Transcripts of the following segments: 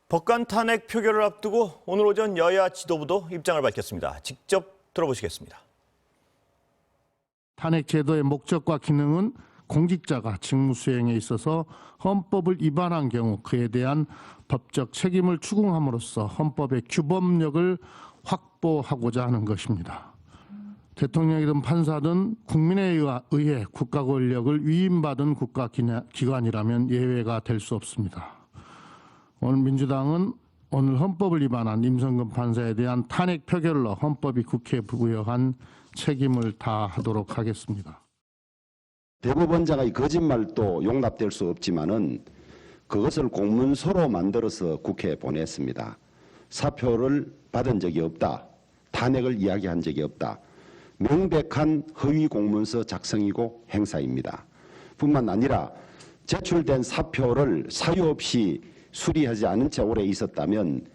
법관 탄핵 표결을 앞두고 오늘 오전 여야 지도부도 입장을 밝혔습니다. 직접 들어보시겠습니다. 탄핵 제도의 목적과 기능은 공직자가 직무 수행에 있어서 헌법을 위반한 경우 그에 대한 법적 책임을 추궁함으로써 헌법의 규범력을 확보하고자 하는 것입니다. 대통령이든 판사든 국민에 의해 국가 권력을 위임받은 국가기관이라면 예외가 될 수 없습니다. 오늘 민주당은 오늘 헌법을 위반한 임성근 판사에 대한 탄핵 표결로 헌법이 국회에 부여한 책임을 다하도록 하겠습니다. 대법원장의 거짓말도 용납될 수 없지만은 그것을 공문서로 만들어서 국회에 보냈습니다. 사표를 받은 적이 없다. 탄핵을 이야기한 적이 없다. 명백한 허위 공문서 작성이고 행사입니다. 뿐만 아니라 제출된 사표를 사유 없이 수리하지 않은 채 오래 있었다면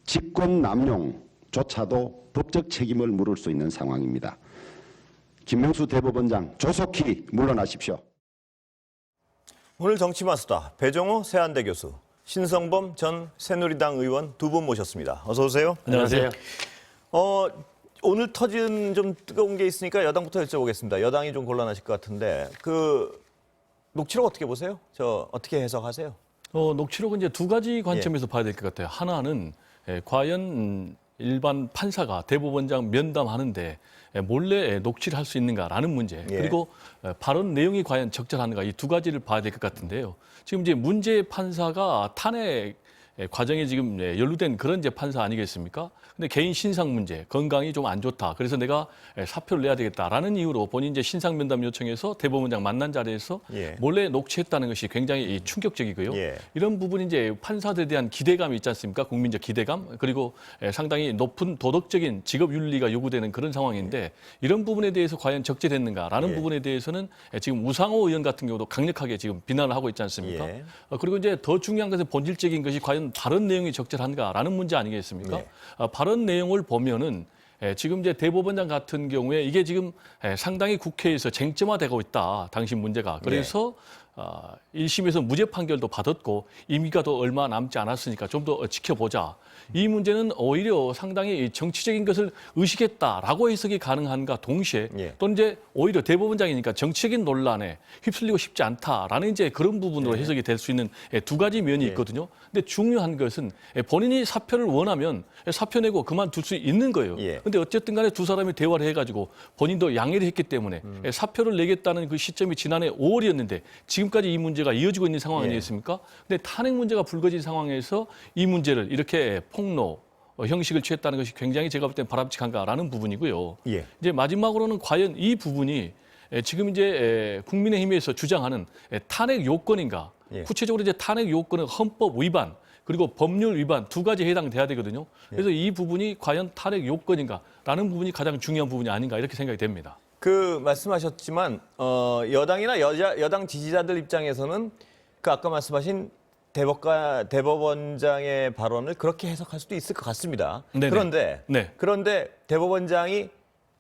직권 남용조차도 법적 책임을 물을 수 있는 상황입니다. 김명수 대법원장 조속히 물러나십시오. 오늘 정치마스터 배종호 세한대 교수, 신성범 전 새누리당 의원 두 분 모셨습니다. 어서 오세요. 안녕하세요. 오늘 터진 좀 뜨거운 게 있으니까 여당부터 여쭤보겠습니다. 여당이 좀 곤란하실 것 같은데 녹취록 어떻게 보세요? 어떻게 해석하세요? 녹취록은 이제 두 가지 관점에서 봐야 될 것 같아요. 하나는 과연 일반 판사가 대법원장 면담하는데 몰래 녹취를 할 수 있는가라는 문제, 그리고 발언 내용이 과연 적절한가, 이 두 가지를 봐야 될 것 같은데요. 지금 이제 문제 판사가 탄핵 과정에 지금 연루된 그런 이제 판사 아니겠습니까? 근데 개인 신상 문제, 건강이 좀 안 좋다. 그래서 내가 사표를 내야 되겠다라는 이유로 본인 이제 신상 면담 요청해서 대법원장 만난 자리에서 몰래 녹취했다는 것이 굉장히 충격적이고요. 이런 부분이 이제 판사들에 대한 기대감이 있지 않습니까? 국민적 기대감, 그리고 상당히 높은 도덕적인 직업 윤리가 요구되는 그런 상황인데 이런 부분에 대해서 과연 적재됐는가라는 부분에 대해서는 지금 우상호 의원 같은 경우도 강력하게 지금 비난을 하고 있지 않습니까? 그리고 이제 더 중요한 것은 본질적인 것이 과연 발언 내용이 적절한가라는 문제 아니겠습니까? 발언 내용을 보면은 지금 이제 대법원장 같은 경우에 이게 지금 상당히 국회에서 쟁점화되고 있다. 당시 문제가. 그래서 1심에서 무죄 판결도 받았고 임기가 더 얼마 남지 않았으니까 좀 더 지켜보자. 이 문제는 오히려 상당히 정치적인 것을 의식했다라고 해석이 가능한가 동시에 또는 이제 오히려 대법원장이니까 정치적인 논란에 휩쓸리고 싶지 않다라는 이제 그런 부분으로 해석이 될 수 있는 두 가지 면이 있거든요. 근데 중요한 것은 본인이 사표를 원하면 사표 내고 그만둘 수 있는 거예요. 근데 어쨌든 간에 두 사람이 대화를 해가지고 본인도 양해를 했기 때문에 사표를 내겠다는 그 시점이 지난해 5월이었는데 지금까지 이 문제가 이어지고 있는 상황 아니겠습니까? 근데 탄핵 문제가 불거진 상황에서 이 문제를 이렇게 폭로 형식을 취했다는 것이 굉장히 제가 볼 땐 바람직한가라는 부분이고요. 이제 마지막으로는 과연 이 부분이 지금 이제 국민의힘에서 주장하는 탄핵 요건인가? 구체적으로 이제 탄핵 요건은 헌법 위반 그리고 법률 위반 두 가지에 해당돼야 되거든요. 그래서 이 부분이 과연 탄핵 요건인가라는 부분이 가장 중요한 부분이 아닌가 이렇게 생각이 됩니다. 말씀하셨지만 여당이나 여당 지지자들 입장에서는 아까 말씀하신 대법원장의 발언을 그렇게 해석할 수도 있을 것 같습니다. 그런데 대법원장이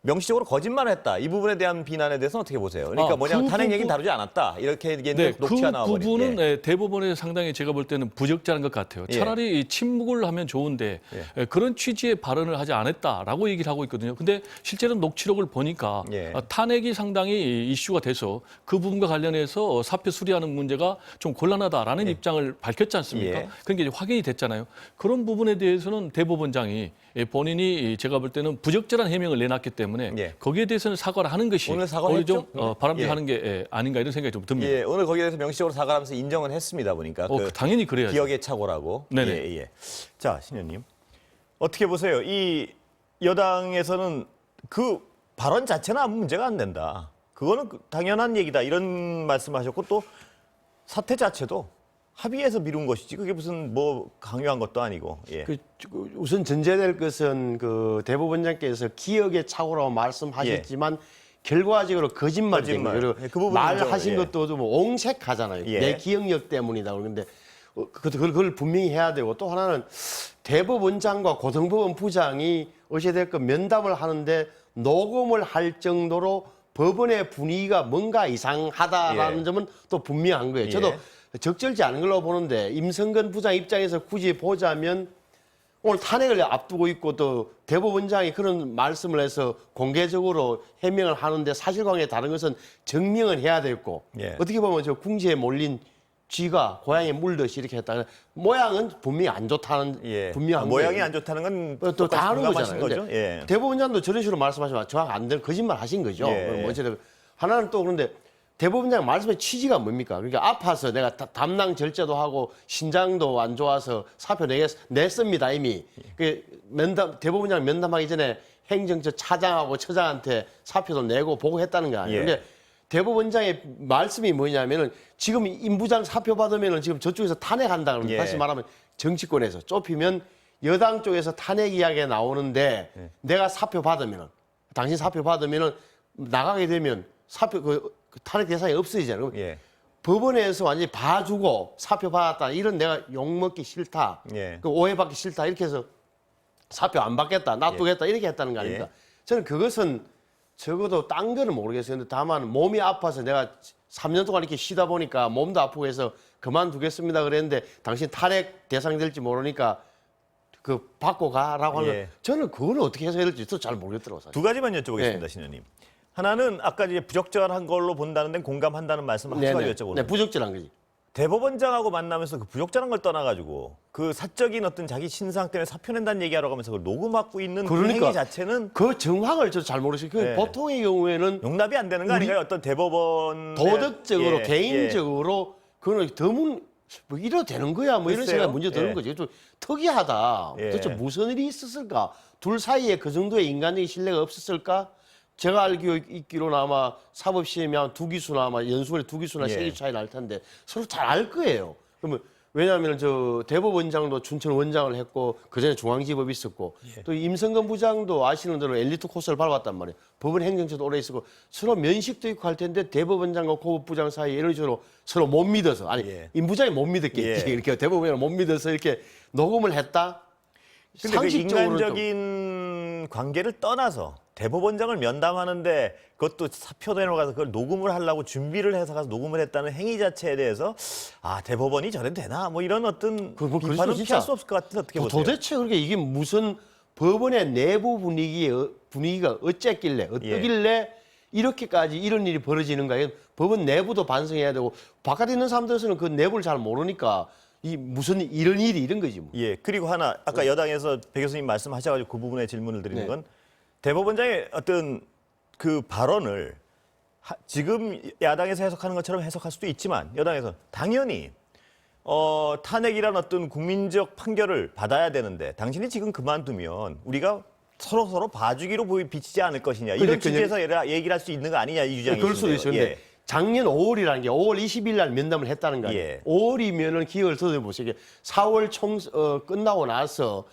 명시적으로 거짓말을 했다. 이 부분에 대한 비난에 대해서는 어떻게 보세요? 그러니까 탄핵 얘기는 다루지 않았다. 이렇게 얘기했는데 녹취가 나와버린. 그 부분은 대법원에 상당히 제가 볼 때는 부적절한 것 같아요. 차라리 침묵을 하면 좋은데 그런 취지의 발언을 하지 않았다라고 얘기를 하고 있거든요. 근데 실제로 녹취록을 보니까 탄핵이 상당히 이슈가 돼서 그 부분과 관련해서 사표 수리하는 문제가 좀 곤란하다라는 입장을 밝혔지 않습니까? 그런 게 이제 확인이 됐잖아요. 그런 부분에 대해서는 대법원장이 본인이 제가 볼 때는 부적절한 해명을 내놨기 때문에 거기에 대해서는 사과를 하는 것이 오늘 사과를 좀 바람직하는 게 아닌가 이런 생각이 좀 듭니다. 오늘 거기에 대해서 명시적으로 사과를 하면서 인정은 했습니다. 보니까 당연히 그래야죠. 기억의 착오라고. 자, 신 의원님 어떻게 보세요? 이 여당에서는 그 발언 자체는 아무 문제가 안 된다. 그거는 당연한 얘기다. 이런 말씀하셨고 또 사태 자체도 합의해서 미룬 것이지 그게 무슨 강요한 것도 아니고. 우선 전제될 것은 그 대법원장께서 기억의 착오라고 말씀하셨지만 결과적으로 거짓말입니다. 그리고 말하신 것도 좀 옹색하잖아요. 내 기억력 때문이다. 그런데 그걸 분명히 해야 되고 또 하나는 대법원장과 고등법원 부장이 어찌됐건 면담을 하는데 녹음을 할 정도로 법원의 분위기가 뭔가 이상하다라는 점은 또 분명한 거예요. 저도 적절치 않은 걸로 보는데 임성근 부장 입장에서 굳이 보자면 오늘 탄핵을 앞두고 있고 또 대법원장이 그런 말씀을 해서 공개적으로 해명을 하는데 사실관계 다른 것은 증명은 해야 되고 예. 어떻게 보면 저 궁지에 몰린 쥐가 고양이에 물듯이 이렇게 했다. 모양은 분명히 안 좋다는 예. 분명한 모양이 거예요. 안 좋다는 건 또 똑같이 다 아는 공감하신 거잖아요. 거죠. 근데 예. 대법원장도 저런 식으로 말씀하시면 정확 안 되는 거짓말 하신 거죠. 예. 뭐 어쨌든 하나는 또 그런데 대법원장 말씀의 취지가 뭡니까? 그러니까 아파서 내가 담낭 절제도 하고 신장도 안 좋아서 사표 냈습니다 이미. 그 대법원장 면담하기 전에 행정처 차장하고 처장한테 사표도 내고 보고했다는 거 아니에요. 예. 근데 대법원장의 말씀이 뭐냐면은 지금 임부장 사표 받으면은 지금 저쪽에서 탄핵한다 그러는데 예. 다시 말하면 정치권에서 좁히면 여당 쪽에서 탄핵 이야기가 나오는데 내가 사표 받으면은 당신 사표 받으면은 나가게 되면 사표 그 탄핵 대상이 없어지잖아요. 그럼 예. 법원에서 완전히 봐주고 사표 받았다 이런 내가 욕먹기 싫다, 예. 그 오해받기 싫다 이렇게 해서 사표 안 받겠다, 놔두겠다 이렇게 했다는 거 아닙니까? 예. 저는 그것은 적어도 딴 거는 모르겠어요. 근데 다만 몸이 아파서 내가 3년 동안 이렇게 쉬다 보니까 몸도 아프고 해서 그만두겠습니다 그랬는데 당신 탄핵 대상 될지 모르니까 그 받고 가라고 하면 예. 저는 그거는 어떻게 해석해야 될지 또 잘 모르겠더라고요. 사실. 두 가지만 여쭤보겠습니다, 네. 신현님. 하나는 아까 이제 부적절한 걸로 본다는 데는 공감한다는 말씀을 한 가지 여쭤보는 네, 부적절한 거지. 대법원장하고 만나면서 그 부적절한 걸 떠나가지고 그 사적인 어떤 자기 신상 때문에 사표 낸다는 얘기하러 가면서 그걸 녹음하고 있는 그 그러니까. 행위 자체는 그 정황을 저 잘 모르겠어요. 그 네. 보통의 경우에는 용납이 안 되는 거 아닌가요? 어떤 대법원 도덕적으로 예, 개인적으로 그거는 드문 뭐 이래도 되는 거야 뭐 이런 글쎄요. 생각 문제 드는 예. 거죠. 좀 특이하다. 예. 도대체 무슨 일이 있었을까? 둘 사이에 그 정도의 인간적인 신뢰가 없었을까? 제가 있기로는 아마 사법시험이 두 기수나 아마 연수원에 두 기수나 세 예. 기수 차이 날 텐데 서로 잘 알 거예요. 그러면 왜냐하면 저 대법원장도 춘천 원장을 했고 그 전에 중앙지법이 있었고 또 임성근 부장도 아시는 대로 엘리트 코스를 밟았단 말이에요. 법원 행정처도 오래 있었고 서로 면식도 있고 할 텐데 대법원장과 고법부장 사이에 이런 식으로 서로 못 믿어서 아니 예. 임 부장이 못 믿었겠지. 예. 이렇게 대법원을 못 믿어서 이렇게 녹음을 했다. 근데 그 상식적으로는 좀 인간적인 관계를 떠나서 대법원장을 면담하는데 그것도 사표 내놓아서 그걸 녹음을 하려고 준비를 해서 가서 녹음을 했다는 행위 자체에 대해서 아 대법원이 저래도 되나 뭐 이런 어떤 뭐 그럴 비판은 수도 피할 진짜. 수 없을 것 같은데 어떻게 보세요? 도대체 그렇게 이게 무슨 법원의 내부 분위기가 어쨌길래 어떠길래 이렇게까지 이런 일이 벌어지는가? 법원 내부도 반성해야 되고 바깥에 있는 사람들에서는 그 내부를 잘 모르니까 이 무슨 이런 일이 이런 거지 뭐. 예, 그리고 하나 아까 여당에서 배 교수님 말씀하셔가지고 그 부분에 질문을 드리는 네. 건 대법원장의 어떤 그 발언을 지금 야당에서 해석하는 것처럼 해석할 수도 있지만 여당에서 당연히 탄핵이란 어떤 국민적 판결을 받아야 되는데 당신이 지금 그만두면 우리가 서로 봐주기로 비치지 않을 것이냐 이런 취지에서 얘기를 할 수 있는 거 아니냐 이 주장이 그럴 수도 있어요. 근데 예. 작년 5월이라는 게 5월 20일 날 면담을 했다는 거 아니에요. 예. 5월이면은 기억을 더듬어 보세요. 4월 끝나고 나서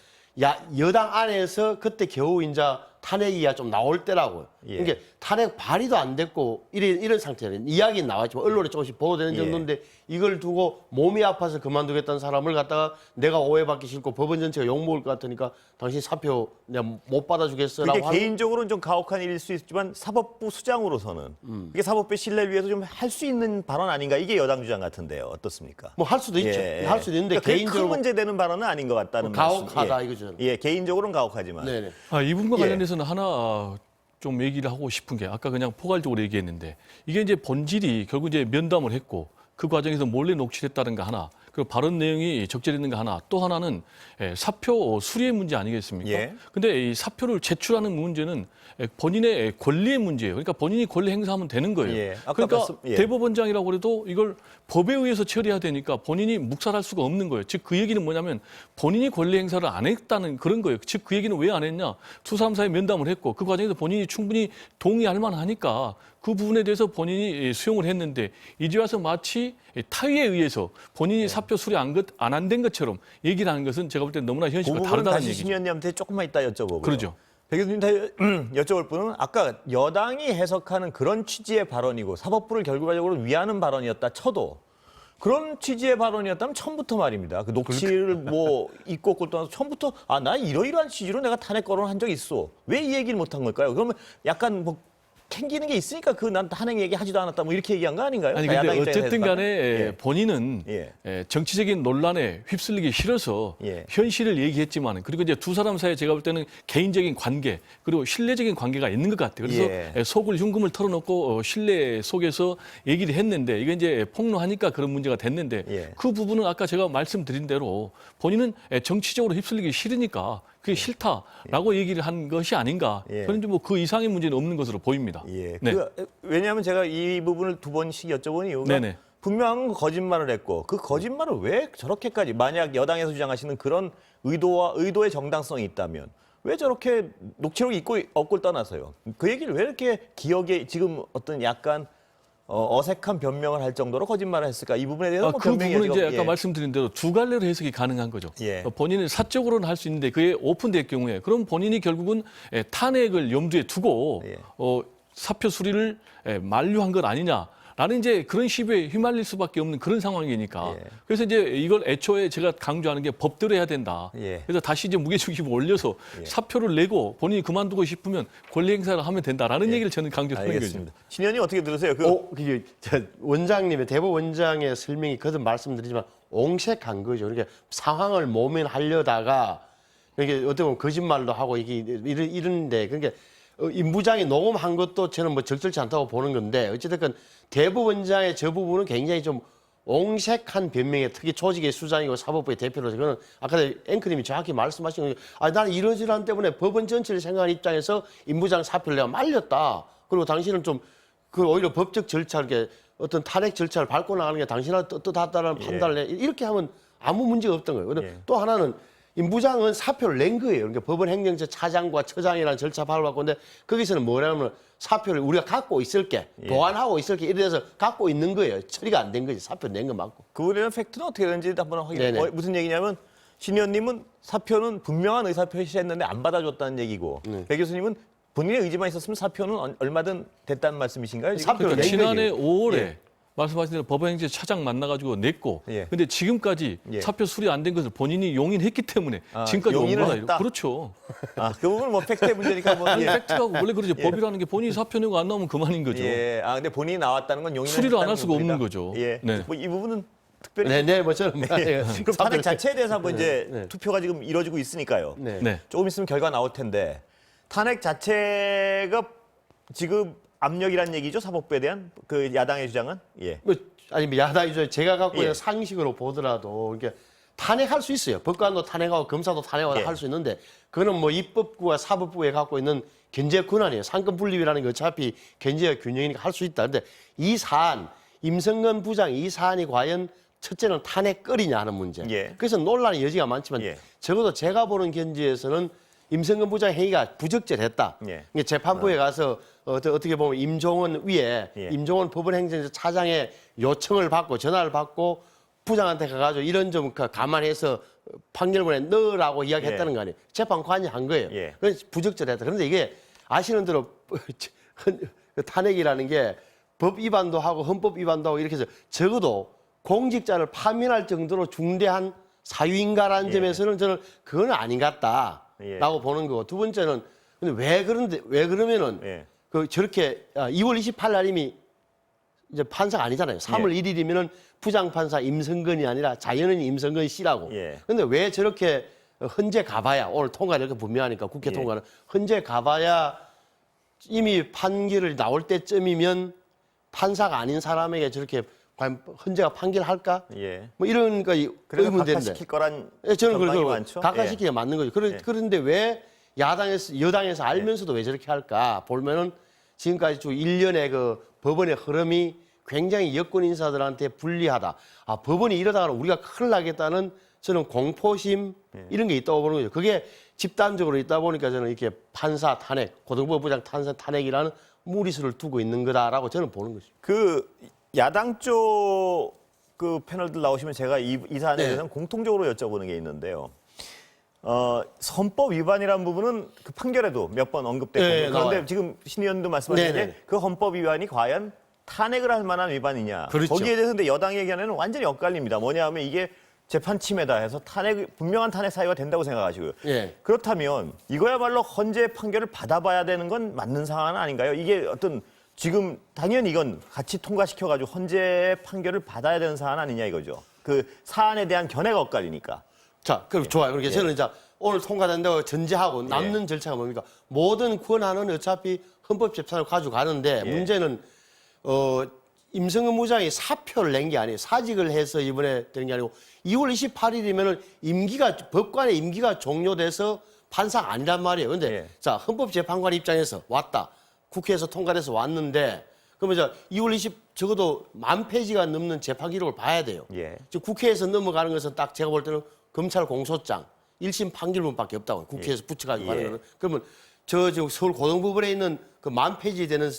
여당 안에서 그때 겨우 이제 탄핵이야 좀 나올 때라고요. 예. 그러니까 탄핵 발의도 안 됐고 이런 상태는 이야기는 나왔지만 언론에 조금씩 보도되는 예. 정도인데 이걸 두고 몸이 아파서 그만두겠다는 사람을 갖다가 내가 오해받기 싫고 법원 전체가 욕먹을 것 같으니까 당신 사표 내가 못 받아주겠어라고 그게 하는 개인적으로는 좀 가혹한 일일 수 있지만 사법부 수장으로서는 이게 사법부의 신뢰를 위해서 좀 할 수 있는 발언 아닌가 이게 여당 주장 같은데요. 어떻습니까? 뭐 할 수도 있죠. 예. 할 수도 있는데 그러니까 큰 개인적으로 문제되는 발언은 아닌 것 같다는 가혹하다 말씀. 이거죠. 예, 개인적으로는 가혹하지만. 네네. 이 부분과 예. 관련해서는 하나 좀 얘기를 하고 싶은 게 아까 그냥 포괄적으로 얘기했는데 이게 이제 본질이 결국 이제 면담을 했고 그 과정에서 몰래 녹취했다는 거 하나 그리고 발언 내용이 적절했는 거 하나 또 하나는 사표 수리의 문제 아니겠습니까? 예. 근데 이 사표를 제출하는 문제는 본인의 권리의 문제예요. 그러니까 본인이 권리 행사하면 되는 거예요. 예. 아까 그러니까 예. 대법원장이라고 해도 이걸 법에 의해서 처리해야 되니까 본인이 묵살할 수가 없는 거예요. 즉 그 얘기는 뭐냐면 본인이 권리 행사를 안 했다는 그런 거예요. 즉 그 얘기는 왜 안 했냐? 두 사람 사이에 면담을 했고 그 과정에서 본인이 충분히 동의할 만하니까 그 부분에 대해서 본인이 수용을 했는데 이제 와서 마치 타의에 의해서 본인이 사표 수리 안 된 것처럼 얘기를 하는 것은 제가 볼 때 너무나 그 현실과 부분은 다르다는 다시 얘기죠. 심의원님한테 조금만 이따 여쭤보고요. 그러죠. 배 교수님한테 여쭤볼 분은 아까 여당이 해석하는 그런 취지의 발언이고 사법부를 결과적으로 위하는 발언이었다 쳐도 그런 취지의 발언이었다면 처음부터 말입니다. 그 녹취를 뭐 있고 없고 떠나서 처음부터 나 이러이러한 취지로 내가 탄핵 거론한 적 있어. 왜 이 얘기를 못한 걸까요? 그러면 약간 뭐 캥기는 게 있으니까 그 난 탄핵 얘기 하지도 않았다 뭐 이렇게 얘기한 거 아닌가요? 아니 야당 근데 입장에서 어쨌든 간에 예. 본인은 예. 정치적인 논란에 휩쓸리기 싫어서 예. 현실을 얘기했지만 그리고 이제 두 사람 사이에 제가 볼 때는 개인적인 관계 그리고 신뢰적인 관계가 있는 것 같아요. 그래서 예. 속을 흉금을 털어놓고 신뢰 속에서 얘기를 했는데 이게 이제 폭로하니까 그런 문제가 됐는데 예. 그 부분은 아까 제가 말씀드린 대로 본인은 정치적으로 휩쓸리기 싫으니까 그게 싫다라고 얘기를 한 것이 아닌가. 예. 그런데 뭐 그 이상의 문제는 없는 것으로 보입니다. 예. 네. 왜냐하면 제가 이 부분을 두 번씩 여쭤본 이유가 네네. 분명한 거짓말을 했고 그 거짓말을 왜 저렇게까지 만약 여당에서 주장하시는 그런 의도의 정당성이 있다면 왜 저렇게 녹취록 있고 없고를 떠나서요. 그 얘기를 왜 이렇게 기억에 지금 어떤 약간 어색한 변명을 할 정도로 거짓말을 했을까? 이 부분에 대해서 그 부분은 변명이 이제 아직 아까 말씀드린 대로 두 갈래로 해석이 가능한 거죠. 예. 본인은 사적으로는 할 수 있는데 그게 오픈될 경우에 그럼 본인이 결국은 탄핵을 염두에 두고 예. 사표 수리를 만류한 것 아니냐. 라는 이제 그런 시비에 휘말릴 수밖에 없는 그런 상황이니까. 예. 그래서 이제 이걸 애초에 제가 강조하는 게 법대로 해야 된다. 예. 그래서 다시 이제 무게중심을 올려서 사표를 내고 본인이 그만두고 싶으면 권리 행사를 하면 된다라는 얘기를 저는 강조하는 거죠. 알겠습니다. 신 의원님 어떻게 들으세요? 그게 원장님의 대법 원장의 설명이 거듭 말씀드리지만 옹색한 거죠. 그러니까 상황을 모면하려다가 이게 어떻게 보면 거짓말도 하고 이게 이런데 그러니까 임부장이 녹음한 것도 저는 뭐 적절치 않다고 보는 건데 어찌됐건 대법원장의 저 부분은 굉장히 좀 옹색한 변명에 특히 조직의 수장이고 사법부의 대표로서 그거는 아까 앵커님이 정확히 말씀하신 거예요. 나는 이러저러한 때문에 법원 전체를 생각하는 입장에서 임부장 사표를 내가 말렸다. 그리고 당신은 좀 그 오히려 법적 절차 이렇게 어떤 탄핵 절차를 밟고 나가는 게 당신한테 떳떳하다는 판단을 해. 이렇게 하면 아무 문제가 없던 거예요. 그리고 또 하나는 임부장은 사표를 낸 거예요. 그러니까 법원 행정처 차장과 처장이라는 절차 밟았고 근데 거기서는 뭐냐면 사표를 우리가 갖고 있을게 보관하고 있을게 이래서 갖고 있는 거예요. 처리가 안 된 거지. 사표 낸 거 맞고. 그거에 대한 팩트는 어떻게 되는지 한번 확인해. 네네. 무슨 얘기냐면 신 의원님은 사표는 분명한 의사 표시했는데 안 받아줬다는 얘기고 백 교수님은 본인의 의지만 있었으면 사표는 얼마든 됐다는 말씀이신가요? 지금? 사표를 그러니까 낸 지난해 거지. 5월에 예. 말씀하신 대로 법원행정 차장 만나가지고 냈고, 예. 근데 지금까지 예. 사표 수리 안 된 것을 본인이 용인했기 때문에 아, 지금까지 온 용인을 거다. 했다? 그렇죠. 그 부분은 뭐 팩트의 문제니까 뭐. 아니, 예. 팩트가 원래 그러죠. 법이라는 게 본인이 사표 내고 안 나오면 그만인 거죠. 예. 근데 본인이 나왔다는 건 용인을 수리를 안 했다는 할 수가 없는 부분이다. 거죠. 예. 네. 뭐 이 부분은 특별히 네, 뭐 저는 그럼 탄핵 자체에 대해서 한번 이제 투표가 지금 이루어지고 있으니까요. 네. 네. 조금 있으면 결과 나올 텐데 탄핵 자체가 지금 압력이란 얘기죠, 사법부에 대한 그 야당의 주장은. 예. 뭐 아니 야당이죠. 제가 갖고 있는 예. 상식으로 보더라도 이게 탄핵할 수 있어요. 법관도 탄핵하고 검사도 탄핵하고 예. 할 수 있는데 그거는 뭐 입법부와 사법부에 갖고 있는 견제 권한이에요. 상권 분립이라는 게 어차피 견제와 균형이니까 할 수 있다. 근데 이 사안 임성근 부장 이 사안이 과연 첫째는 탄핵거리냐 하는 문제. 예. 그래서 논란의 여지가 많지만 예. 적어도 제가 보는 견지에서는 임성근 부장 행위가 부적절했다. 예. 이게 재판부에 가서 어떻게 보면 임종원 위에 예. 임종원 법원행정처 차장의 요청을 받고 전화를 받고 부장한테 가가지고 이런 좀 감안해서 판결문에 넣으라고 이야기했다는 예. 거 아니에요. 재판관이 한 거예요. 예. 그래서 부적절했다. 그런데 이게 아시는 대로 탄핵이라는 게 법 위반도 하고 헌법 위반도 하고 이렇게 해서 적어도 공직자를 파면할 정도로 중대한 사유인가라는 예. 점에서는 저는 그건 아닌 것 같다라고 보는 거고 두 번째는 근데 왜 그러면은 예. 그 저렇게 2월 28일 날 이미 이제 판사가 아니잖아요. 3월 1일이면은 부장판사 임성근이 아니라 자연인 임성근 씨라고. 예. 근데 왜 저렇게 헌재 가봐야 오늘 통과 이렇게 분명하니까 국회 예. 통과는 헌재 가봐야 이미 판결이 나올 때쯤이면 판사가 아닌 사람에게 저렇게 과연 헌재가 판결할까? 예. 뭐 이런 거 그래서 의문인데. 각하시킬 거란 예, 저는 전망이 그걸 많죠. 각하시키기가 맞는 거죠. 그런데 왜 여당에서 알면서도 왜 저렇게 할까? 보면은 지금까지 쭉 1년의 그 법원의 흐름이 굉장히 여권 인사들한테 불리하다. 법원이 이러다가 우리가 큰일 나겠다는 저는 공포심 이런 게 있다고 보는 거죠. 그게 집단적으로 있다 보니까 저는 이렇게 판사 탄핵, 고등법부장 탄핵이라는 무리수를 두고 있는 거다라고 저는 보는 거죠. 그 야당 쪽 그 패널들 나오시면 제가 이 사안에 네. 대해서는 공통적으로 여쭤보는 게 있는데요. 헌법 위반이라는 부분은 그 판결에도 몇 번 언급됐고 네, 그런데 나와요. 지금 신 의원도 말씀하신 네, 게 그 헌법 위반이 과연 탄핵을 할 만한 위반이냐. 그렇죠. 거기에 대해서 근데 여당 얘기하는 완전히 엇갈립니다. 뭐냐 하면 이게 재판 침해다 해서 분명한 탄핵 사유가 된다고 생각하시고요. 예. 그렇다면 이거야말로 헌재 판결을 받아봐야 되는 건 맞는 상황은 아닌가요? 이게 어떤 지금 당연히 이건 같이 통과시켜가지고 헌재 판결을 받아야 되는 사안 아니냐 이거죠. 그 사안에 대한 견해가 엇갈리니까. 자, 그럼 좋아요. 그렇게 저는 이제 오늘 통과된다고 전제하고 남는 절차가 뭡니까? 모든 권한은 어차피 헌법재판을 가져가는데 문제는 임성근 무장이 사표를 낸 게 아니에요. 사직을 해서 이번에 된 게 아니고 2월 28일이면은 법관의 임기가 종료돼서 판사가 아니란 말이에요. 근데 자, 헌법재판관 입장에서 왔다. 국회에서 통과돼서 왔는데 그러면 이제 2월 20 적어도 10,000페이지가 넘는 재판 기록을 봐야 돼요. 즉 국회에서 넘어가는 것은 딱 제가 볼 때는 검찰 공소장 1심 판결문밖에 없다고 국회에서 붙여가지고 가는 거는 그러면 지금 서울 고등법원에 있는 그 10,000페이지 되는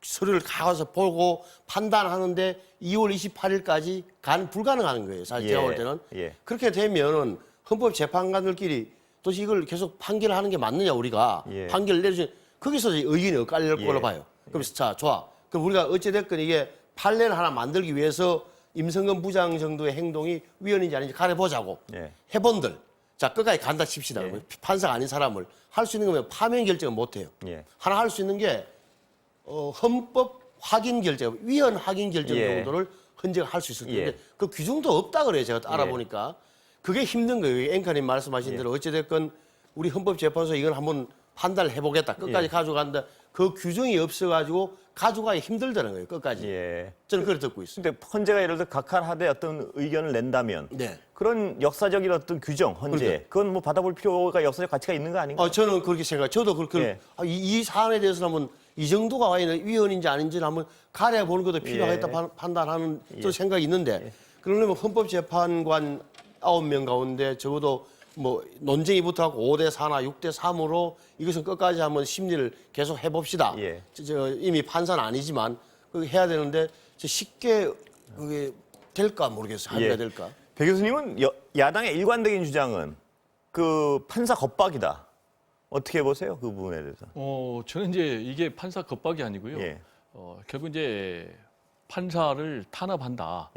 서류를 가서 보고 판단하는데 2월 28일까지 불가능한 거예요. 사실 제가 볼 때는 그렇게 되면은 헌법재판관들끼리 도대체 이걸 계속 판결하는 게 맞느냐 우리가 판결을 내주신 거기서 의견이 엇갈릴 거로 봐요. 그럼 자 좋아. 그럼 우리가 어찌됐건 이게 판례를 하나 만들기 위해서 임성근 부장 정도의 행동이 위헌인지 아닌지 가려보자고 해본들. 자 끝까지 간다 칩시다. 판사가 아닌 사람을 할 수 있는 거면 파면 결정은 못 해요. 하나 할 수 있는 게 헌법 확인 결정, 위헌 확인 결정 정도를 헌재가 할 수 있을 텐데 그 규정도 없다 그래요. 제가 알아보니까 그게 힘든 거예요. 앵커님 말씀하신 대로 어찌됐건 우리 헌법재판소 이건 한번 판단을 해보겠다. 끝까지 가져간다. 그 규정이 없어가지고 가져가기 힘들다는 거예요. 끝까지. 저는 그걸 듣고 있습니다. 근데 헌재가 예를 들어 각하하되 어떤 의견을 낸다면 그런 역사적인 어떤 규정, 헌재 그건 뭐 받아볼 필요가 역사적 가치가 있는 거 아닌가요? 저는 그렇게 생각해요. 저도 그렇게 이 사안에 대해서는 한번 이 정도가 와 있는 위헌인지 아닌지를 한번 가려보는 것도 필요하겠다 판단하는 또 생각이 있는데 그러려면 헌법재판관 9명 가운데 적어도 뭐 논쟁이 붙어갖고 5대 4나 6대 3으로 이것은 끝까지 한번 심리를 계속 해봅시다. 이미 판사는 아니지만 그렇게 해야 되는데 쉽게 그게 될까 모르겠어요. 합의가 될까? 배 교수님은 야당의 일관적인 주장은 그 판사 겁박이다. 어떻게 보세요? 그 부분에 대해서. 저는 이제 이게 판사 겁박이 아니고요. 결국 이제 판사를 탄압한다.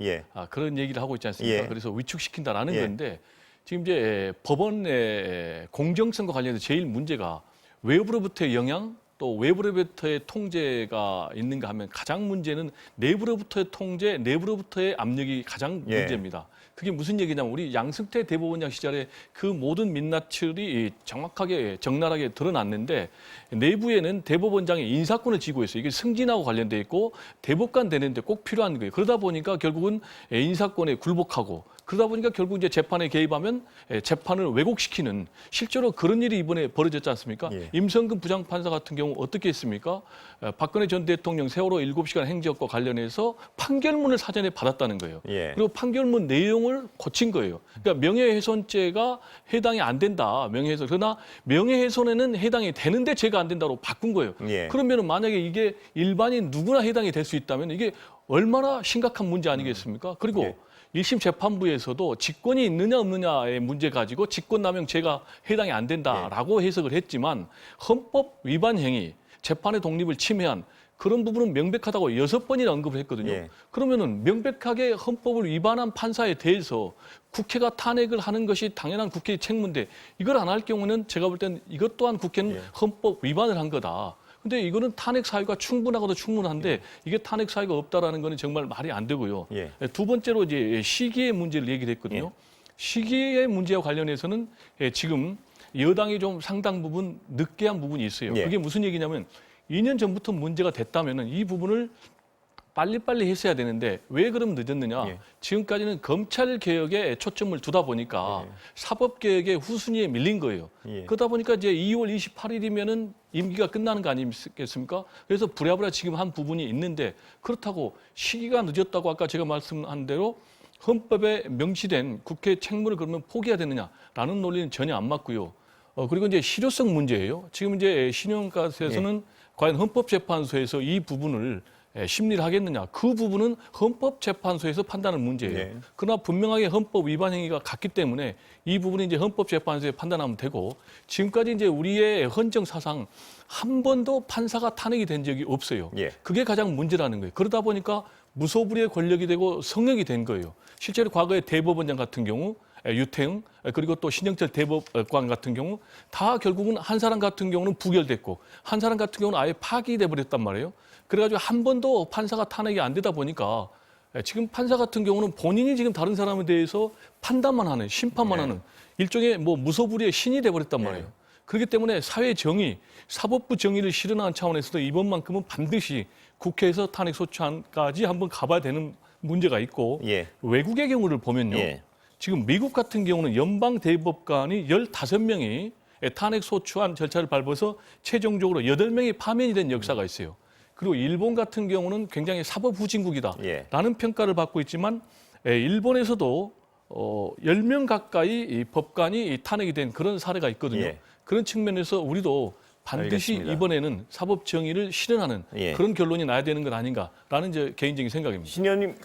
그런 얘기를 하고 있지 않습니까? 그래서 위축시킨다라는 건데 지금 이제 법원의 공정성과 관련해서 제일 문제가 외부로부터의 영향 또 외부로부터의 통제가 있는가 하면 가장 문제는 내부로부터의 통제, 내부로부터의 압력이 가장 문제입니다. 그게 무슨 얘기냐면 우리 양승태 대법원장 시절에 그 모든 민낯들이 정확하게 적나라하게 드러났는데 내부에는 대법원장의 인사권을 쥐고 있어요. 이게 승진하고 관련돼 있고 대법관 되는데 꼭 필요한 거예요. 그러다 보니까 결국은 인사권에 굴복하고 그러다 보니까 결국 이제 재판에 개입하면 재판을 왜곡시키는 실제로 그런 일이 이번에 벌어졌지 않습니까? 임성근 부장판사 같은 경우 어떻게 했습니까? 박근혜 전 대통령 세월호 7시간 행적과 관련해서 판결문을 사전에 받았다는 거예요. 그리고 판결문 내용을 고친 거예요. 그러니까 명예훼손죄가 해당이 안 된다. 명예훼손. 그러나 명예훼손에는 해당이 되는데 죄가 안 된다고 바꾼 거예요. 그러면 만약에 이게 일반인 누구나 해당이 될 수 있다면 이게 얼마나 심각한 문제 아니겠습니까? 그리고 1심 재판부에서도 직권이 있느냐 없느냐의 문제 가지고 직권남용죄가 해당이 안 된다라고 해석을 했지만 헌법 위반 행위, 재판의 독립을 침해한 그런 부분은 명백하다고 6번이나 언급을 했거든요. 그러면은 명백하게 헌법을 위반한 판사에 대해서 국회가 탄핵을 하는 것이 당연한 국회의 책무인데 이걸 안 할 경우는 제가 볼 때는 이것 또한 국회는 헌법 위반을 한 거다. 근데 이거는 탄핵 사유가 충분하고도 충분한데 이게 탄핵 사유가 없다라는 거는 정말 말이 안 되고요. 두 번째로 이제 시기의 문제를 얘기를 했거든요. 시기의 문제와 관련해서는 지금 여당이 좀 상당 부분 늦게 한 부분이 있어요. 그게 무슨 얘기냐면 2년 전부터 문제가 됐다면은 이 부분을 빨리빨리 했어야 되는데 왜 그럼 늦었느냐. 지금까지는 검찰 개혁에 초점을 두다 보니까 사법 개혁의 후순위에 밀린 거예요. 그러다 보니까 이제 2월 28일이면은 임기가 끝나는 거 아니겠습니까? 그래서 부랴부랴 지금 한 부분이 있는데 그렇다고 시기가 늦었다고 아까 제가 말씀한 대로 헌법에 명시된 국회 책무를 그러면 포기해야 되느냐라는 논리는 전혀 안 맞고요. 그리고 이제 실효성 문제예요. 지금 이제 신용가에서는 과연 헌법재판소에서 이 부분을 심리를 하겠느냐. 그 부분은 헌법재판소에서 판단하는 문제예요. 그러나 분명하게 헌법 위반 행위가 같기 때문에 이 부분이 이제 헌법재판소에 판단하면 되고 지금까지 이제 우리의 헌정 사상 한 번도 판사가 탄핵이 된 적이 없어요. 그게 가장 문제라는 거예요. 그러다 보니까 무소불위의 권력이 되고 성역이 된 거예요. 실제로 과거에 대법원장 같은 경우 유태응 그리고 또 신영철 대법관 같은 경우 다 결국은 한 사람 같은 경우는 부결됐고 한 사람 같은 경우는 아예 파기돼 버렸단 말이에요. 그래가지고 한 번도 판사가 탄핵이 안 되다 보니까 지금 판사 같은 경우는 본인이 지금 다른 사람에 대해서 판단만 하는 심판만 하는 일종의 뭐 무소불위의 신이 돼 버렸단 말이에요. 그렇기 때문에 사회 정의, 사법부 정의를 실현하는 차원에서도 이번만큼은 반드시 국회에서 탄핵 소추안까지 한번 가봐야 되는 문제가 있고 외국의 경우를 보면요. 지금 미국 같은 경우는 연방 대법관이 15명이 탄핵 소추안 절차를 밟아서 최종적으로 8명이 파면이 된 역사가 있어요. 그리고 일본 같은 경우는 굉장히 사법 후진국이다라는 평가를 받고 있지만 일본에서도 10명 가까이 이 법관이 탄핵이 된 그런 사례가 있거든요. 그런 측면에서 우리도 반드시 알겠습니다. 이번에는 사법 정의를 실현하는 그런 결론이 나야 되는 건 아닌가라는 제 개인적인 생각입니다. 신 의원님,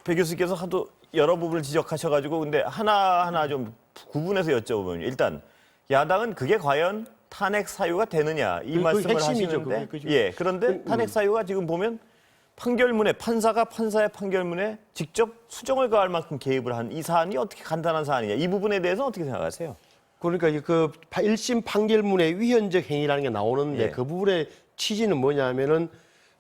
배 교수께서 하도 여러 부분을 지적하셔가지고 근데 하나하나 좀 구분해서 여쭤보면 일단 야당은 그게 과연 탄핵 사유가 되느냐 이 말씀을 하시는데 그런데 탄핵 사유가 지금 보면 판결문에 판사가 판사의 판결문에 직접 수정을 가할 만큼 개입을 한 이 사안이 어떻게 간단한 사안이냐 이 부분에 대해서 어떻게 생각하세요? 그러니까 그 1심 판결문에 위헌적 행위라는 게 나오는데 그 부분의 취지는 뭐냐면은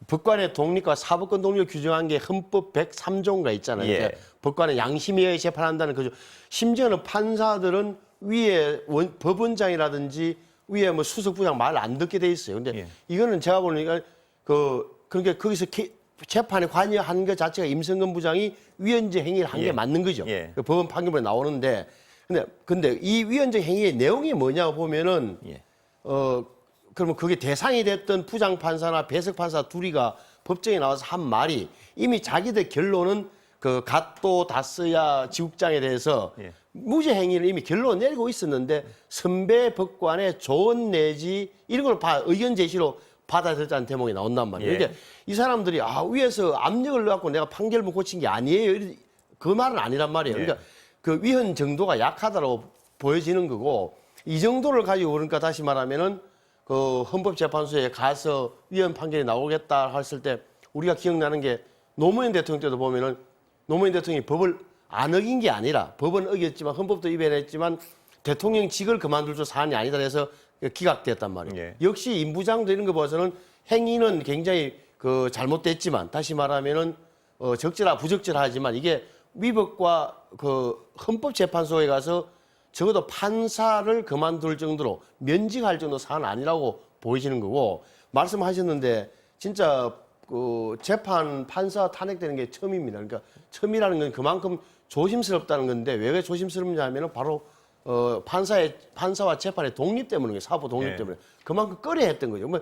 법관의 독립과 사법권 독립을 규정한 게 헌법 103조인가 있잖아요. 그러니까 법관은 양심에 의해 재판한다는 거죠. 심지어는 판사들은 위에 법원장이라든지 위에 뭐 수석부장 말 안 듣게 돼 있어요. 근데 이거는 제가 보니까 그러니까 거기서 재판에 관여한 것 자체가 임성근 부장이 위헌적 행위를 한 게 맞는 거죠. 그 법원 판결문에 나오는데 근데 이 위헌적 행위의 내용이 뭐냐고 보면은 그러면 그게 대상이 됐던 부장판사나 배석판사 둘이가 법정에 나와서 한 말이 이미 자기들 결론은 그 갓도 다스야 지국장에 대해서 무죄 행위를 이미 결론 내리고 있었는데 선배 법관의 조언 내지 이런 걸 의견 제시로 받아들였다는 대목이 나온단 말이에요. 그러니까 이 사람들이 위에서 압력을 넣어갖고 내가 판결문 고친 게 아니에요. 그 말은 아니란 말이에요. 그러니까 그 위헌 정도가 약하다고 보여지는 거고 이 정도를 가지고 그러니까 다시 말하면은 그 헌법재판소에 가서 위헌 판결이 나오겠다 했을 때 우리가 기억나는 게 노무현 대통령 때도 보면은 노무현 대통령이 법을 안 어긴 게 아니라 법은 어겼지만 헌법도 위반했지만 대통령직을 그만둘 줄 사안이 아니다 해서 기각됐단 말이에요. 역시 임부장도 이런 거 봐서는 행위는 굉장히 그 잘못됐지만 다시 말하면은 적절하 부적절하지만 이게 위법과 그 헌법재판소에 가서 적어도 판사를 그만둘 정도로 면직할 정도 사안 아니라고 보이시는 거고 말씀하셨는데 진짜 그 재판 판사 탄핵되는 게 처음입니다. 그러니까 처음이라는 건 그만큼 조심스럽다는 건데 왜 조심스럽냐면은 바로 판사와 재판의 독립 때문에 사법 독립 때문에 그만큼 꺼려 했던 거죠. 뭐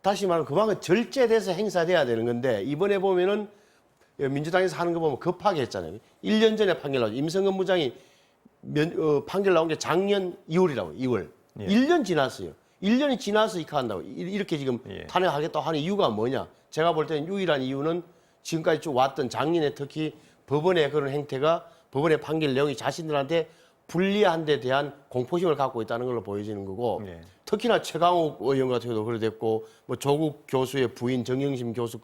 다시 말하면 그만큼 절제돼서 행사돼야 되는 건데 이번에 보면은 민주당에서 하는 거 보면 급하게 했잖아요. 1년 전에 판결 나왔죠. 임성근 부장이 판결 나온 게 작년 2월이라고 2월. 1년 지났어요. 1년이 지나서 이카한다고 이렇게 지금 탄핵하겠다고 하는 이유가 뭐냐? 제가 볼 때는 유일한 이유는 지금까지 쭉 왔던 작년에 특히 법원의 그런 행태가 법원의 판결 내용이 자신들한테 불리한 데 대한 공포심을 갖고 있다는 걸로 보여지는 거고 특히나 최강욱 의원 같은 경우도 그랬고 뭐 조국 교수의 부인 정영심 교수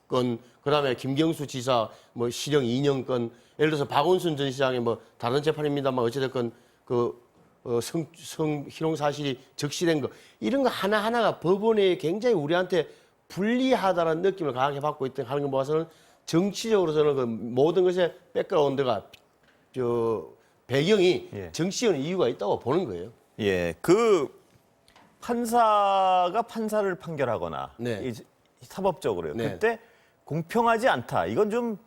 건 그다음에 김경수 지사 뭐 실형 2년 건 예를 들어서 박원순 전 시장의 뭐 다른 재판입니다만 어찌됐건 성희롱 사실이 적시된 거 이런 거 하나하나가 법원에 굉장히 우리한테 불리하다는 느낌을 강하게 받고 있던 하는 거 봐서는 정치적으로서는 그 모든 것에 백그라운드가 배경이 정치적인 이유가 있다고 보는 거예요. 그 판사가 판사를 판결하거나 사법적으로요. 그때 공평하지 않다. 이건 좀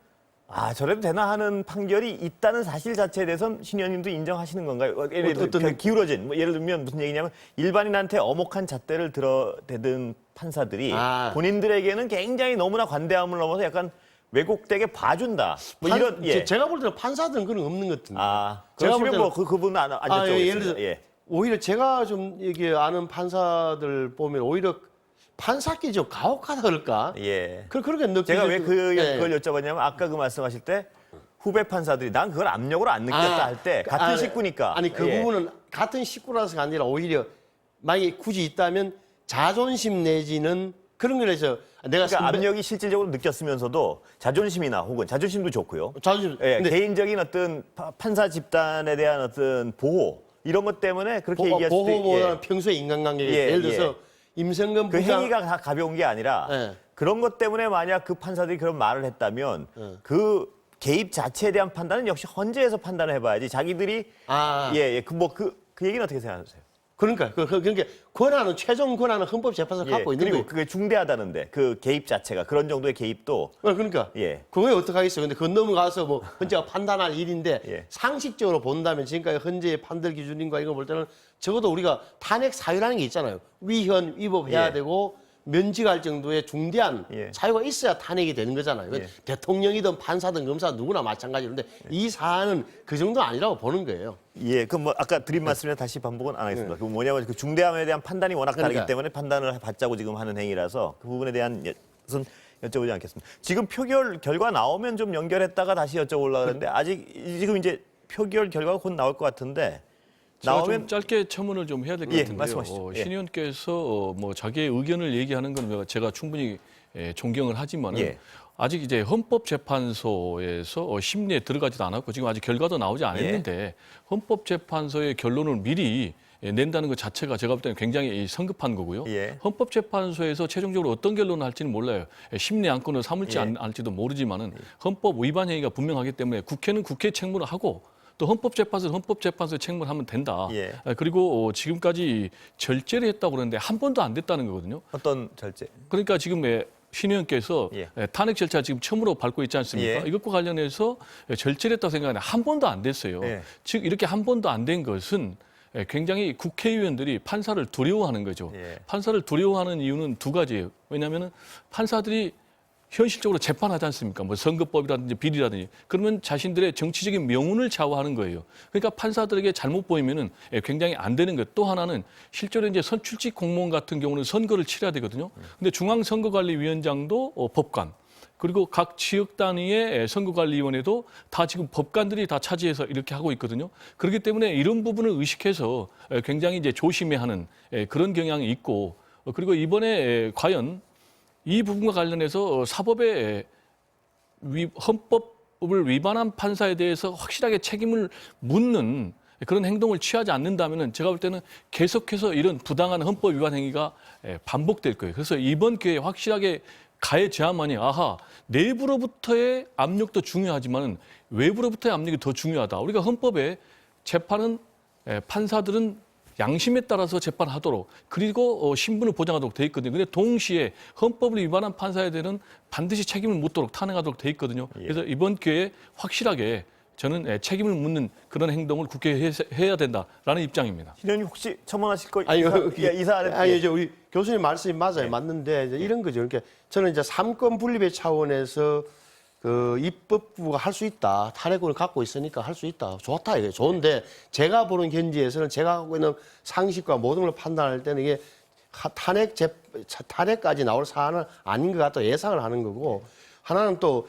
저래도 되나 하는 판결이 있다는 사실 자체에 대해서는 신 의원님도 인정하시는 건가요? 예를 들어 기울어진 예를 들면 무슨 얘기냐면 일반인한테 엄혹한 잣대를 들어대든 판사들이 본인들에게는 굉장히 너무나 관대함을 넘어서 약간 왜곡되게 봐준다. 뭐 이런 제가 볼 때는 판사들은 그런 거 없는 것 같은데. 제가 볼 때는 그분은 안 여쭤보겠습니다. 예를 들어 오히려 제가 좀 이게 아는 판사들 보면 오히려 판사끼리 좀 가혹하다 그럴까? 그렇게 느끼죠. 제가 왜 그걸 여쭤봤냐면 아까 그 말씀하실 때 후배 판사들이 난 그걸 압력으로 안 느꼈다 할 때 같은 식구니까. 아니 그 부분은 같은 식구라서가 아니라 오히려 만약에 굳이 있다면 자존심 내지는 그런 거에서 내가 그러니까 압력이 실질적으로 느꼈으면서도 자존심이나 혹은 자존심도 좋고요. 자존심. 예, 근데 개인적인 어떤 판사 집단에 대한 어떤 보호 이런 것 때문에 그렇게 얘기할 수도 보호보다는 평소에 인간관계 예를 들어서 임성근 그 부장 행위가 다 가벼운 게 아니라 예. 그런 것 때문에 만약 그 판사들이 그런 말을 했다면 그 개입 자체에 대한 판단은 역시 헌재에서 판단을 해봐야지 자기들이 그 얘기는 어떻게 생각하세요? 그러니까 그러니까 권한은 최종 권한은 헌법재판소가 갖고 있는 그리고 거예요. 그게 중대하다는데 그 개입 자체가 그런 정도의 개입도 그러니까 그거에 어떻게 하겠어요? 근데 그건 넘어가서 뭐 헌재가 판단할 일인데 상식적으로 본다면 지금까지 헌재의 판결 기준인가 이거 볼 때는 적어도 우리가 탄핵 사유라는 게 있잖아요. 위헌 위법해야 되고 면직할 정도의 중대한 사유가 있어야 탄핵이 되는 거잖아요. 대통령이든 판사든 검사 누구나 마찬가지인데 이 사안은 그 정도 아니라고 보는 거예요. 그럼 뭐 아까 드린 말씀에 다시 반복은 안 하겠습니다. 그 뭐냐면 그 중대함에 대한 판단이 워낙 다르기 때문에 판단을 받자고 지금 하는 행위라서 그 부분에 대한 것은 여쭤보지 않겠습니다. 지금 표결 결과 나오면 좀 연결했다가 다시 여쭤보려고 하는데 아직 지금 이제 표결 결과가 곧 나올 것 같은데 나오면 좀 짧게 첨언을 좀 해야 될 것 같은데요. 말씀하시죠. 신 의원께서 뭐 자기의 의견을 얘기하는 건 제가 충분히 존경을 하지만은 아직 이제 헌법재판소에서 심리에 들어가지도 않았고 지금 아직 결과도 나오지 않았는데 헌법재판소의 결론을 미리 낸다는 것 자체가 제가 볼 때는 굉장히 성급한 거고요. 헌법재판소에서 최종적으로 어떤 결론을 할지는 몰라요. 심리 안건을 삼을지 안 할지도 모르지만은 헌법 위반 행위가 분명하기 때문에 국회는 국회 책무를 하고 또 헌법재판소는 헌법재판소에 책무를 하면 된다. 그리고 지금까지 절제를 했다고 그러는데 한 번도 안 됐다는 거거든요. 어떤 절제? 그러니까 지금 신 의원께서 탄핵 절차 지금 처음으로 밟고 있지 않습니까? 이것과 관련해서 절제를 했다고 생각하는데 한 번도 안 됐어요. 즉 이렇게 한 번도 안 된 것은 굉장히 국회의원들이 판사를 두려워하는 거죠. 판사를 두려워하는 이유는 두 가지예요. 왜냐하면 판사들이 현실적으로 재판하지 않습니까? 뭐 선거법이라든지 비리라든지 그러면 자신들의 정치적인 명운을 좌우하는 거예요. 그러니까 판사들에게 잘못 보이면은 굉장히 안 되는 것. 또 하나는 실제로 이제 선출직 공무원 같은 경우는 선거를 치러야 되거든요. 근데 중앙선거관리위원장도 법관 그리고 각 지역 단위의 선거관리위원회도 다 지금 법관들이 다 차지해서 이렇게 하고 있거든요. 그렇기 때문에 이런 부분을 의식해서 굉장히 이제 조심해야 하는 그런 경향이 있고 그리고 이번에 과연 이 부분과 관련해서 사법의 헌법을 위반한 판사에 대해서 확실하게 책임을 묻는 그런 행동을 취하지 않는다면 제가 볼 때는 계속해서 이런 부당한 헌법 위반 행위가 반복될 거예요. 그래서 이번 기회에 확실하게 가해져야만이 내부로부터의 압력도 중요하지만 외부로부터의 압력이 더 중요하다. 우리가 헌법에 재판은 판사들은 양심에 따라서 재판하도록 그리고 신분을 보장하도록 돼 있거든요. 근데 동시에 헌법을 위반한 판사에 대한 반드시 책임을 묻도록 탄핵하도록 돼 있거든요. 그래서 이번 기회에 확실하게 저는 책임을 묻는 그런 행동을 국회에 해야 된다라는 입장입니다. 신 의원님 혹시 첨언하실 거 이제 우리 교수님 말씀이 맞아요. 맞는데 이제 이런 거죠. 그러니까 저는 이제 삼권 분립의 차원에서 그 입법부가 할 수 있다. 탄핵권을 갖고 있으니까 할 수 있다. 좋다 이게 좋은데 제가 보는 현지에서는 제가 갖고 있는 상식과 모든 걸 판단할 때는 이게 탄핵까지 나올 사안은 아닌 것 같다 예상을 하는 거고 하나는 또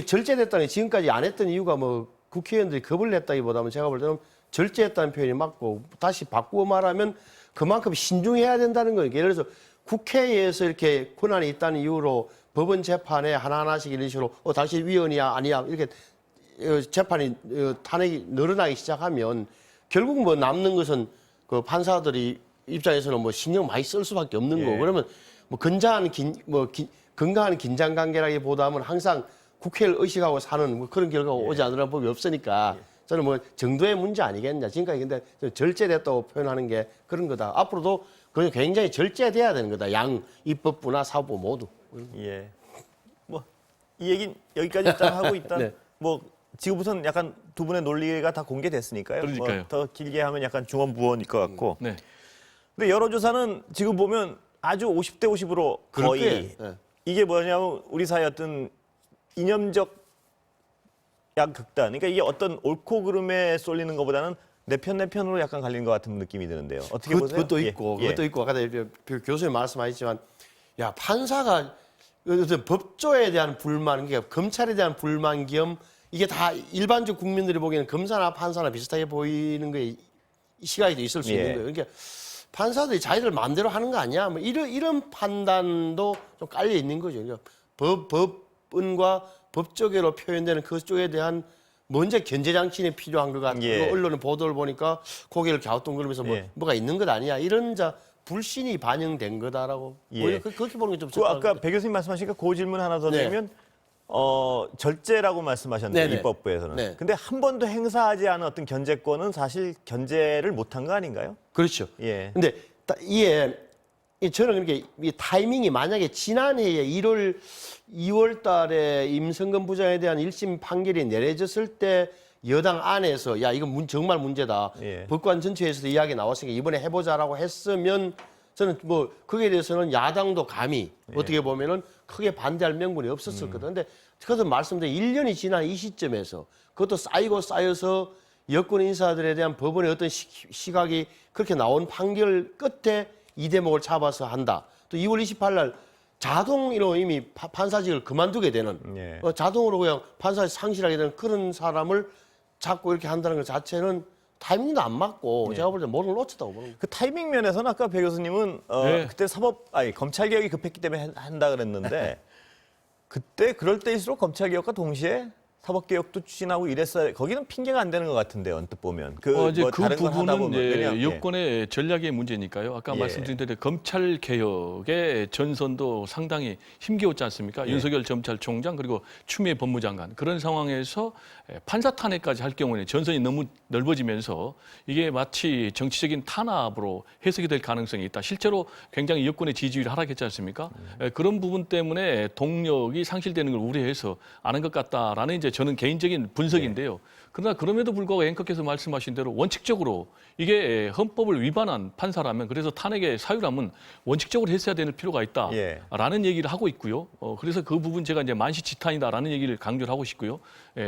절제됐다는 게 지금까지 안 했던 이유가 뭐 국회의원들이 겁을 냈다기보다는 제가 볼 때는 절제했다는 표현이 맞고 다시 바꾸어 말하면 그만큼 신중해야 된다는 거예요. 예를 들어서 국회에서 이렇게 권한이 있다는 이유로 법원 재판에 하나하나씩 이런 식으로 당신 위헌이야 아니야 이렇게 재판이 탄핵이 늘어나기 시작하면 결국 뭐 남는 것은 그 판사들이 입장에서는 뭐 신경 많이 쓸 수밖에 없는 거고 그러면 뭐 건강한 긴장 관계라기보다는 항상 국회를 의식하고 사는 뭐 그런 결과가 오지 않으라는 법이 없으니까 저는 뭐 정도의 문제 아니겠냐. 지금까지 근데 절제됐다고 표현하는 게 그런 거다. 앞으로도 그게 굉장히 절제돼야 되는 거다. 양 입법부나 사법부 모두. 뭐 이 얘기는 여기까지 일단 하고 일단 뭐 지금부터는 약간 두 분의 논리가 다 공개됐으니까요. 그러니까요. 뭐 더 길게 하면 약간 중언부언일 것 같고. 근데 여론조사는 지금 보면 아주 50대 50으로 거의 이게 뭐냐면 우리 사회 어떤 이념적 양극단. 그러니까 이게 어떤 옳고 그름에 쏠리는 것보다는 내 편으로 약간 갈리는 것 같은 느낌이 드는데요. 어떻게 보세요? 그것도 있고 아까 교수님 말씀하셨지만 야 판사가 법조에 대한 불만, 그러니까 검찰에 대한 불만 겸 이게 다 일반적 국민들이 보기에는 검사나 판사나 비슷하게 보이는 게 시각이 있을 수 있는 거예요. 그러니까 판사들이 자기들 마음대로 하는 거 아니야? 뭐 이런 판단도 좀 깔려 있는 거죠. 그러니까 법은과 법조계로 표현되는 그쪽에 대한 먼저 견제 장치는 필요한 것 같고 예. 언론의 보도를 보니까 고개를 갸우뚱거리면서 예. 뭐가 있는 것 아니야? 이런 불신이 반영된 거다라고 예. 오히려 그렇게 보는 게 좀 그 아까 배 교수님 말씀하시니까 그 질문 하나 더 네. 드리면 절제라고 말씀하셨는데 네네. 입법부에서는. 네. 근데 한 번도 행사하지 않은 어떤 견제권은 사실 견제를 못한 거 아닌가요? 그렇죠. 예. 근데 저는 그렇게 이 타이밍이 만약에 지난해에 2월 달에 임성근 부장에 대한 1심 판결이 내려졌을 때 여당 안에서 야 이건 정말 문제다. 예. 법관 전체에서도 이야기 나왔으니까 이번에 해보자라고 했으면 저는 뭐 거기에 대해서는 야당도 감히 어떻게 보면은 크게 반대할 명분이 없었거든. 근데 그것은 말씀드린 1년이 지난 이 시점에서 그것도 쌓이고 쌓여서 여권 인사들에 대한 법원의 어떤 시각이 그렇게 나온 판결 끝에 이 대목을 잡아서 한다. 또 2월 28일 날 자동으로 이미 판사직을 그만두게 되는 예. 자동으로 그냥 판사직 상실하게 되는 그런 사람을 자꾸 이렇게 한다는 것 자체는 타이밍도 안 맞고 제가 볼 때 모든 걸 놓쳤다고 보는 거예요. 그 타이밍 면에서는 아까 배 교수님은 네. 그때 검찰 개혁이 급했기 때문에 한다 그랬는데 그때 그럴 때일수록 검찰 개혁과 동시에 사법 개혁도 추진하고 이랬어야 거기는 핑계가 안 되는 것 같은데 언뜻 보면 이제 그 다른 걸 하다 부분은 보면 이제 왜냐면, 여권의 전략의 문제니까요. 아까 예. 말씀드린 대로 검찰 개혁의 전선도 상당히 힘겨웠지 않습니까? 예. 윤석열 검찰총장 그리고 추미애 법무장관 그런 상황에서 판사 탄핵까지 할 경우에 전선이 너무 넓어지면서 이게 마치 정치적인 탄압으로 해석이 될 가능성이 있다. 실제로 굉장히 여권의 지지율이 하락했지 않습니까? 그런 부분 때문에 동력이 상실되는 걸 우려해서 안 한 것 같다라는 이제 저는 개인적인 분석인데요. 그러나 그럼에도 불구하고 앵커께서 말씀하신 대로 원칙적으로 이게 헌법을 위반한 판사라면 그래서 탄핵의 사유라면 원칙적으로 했어야 되는 필요가 있다라는 얘기를 하고 있고요. 그래서 그 부분 제가 이제 만시지탄이다라는 얘기를 강조를 하고 싶고요.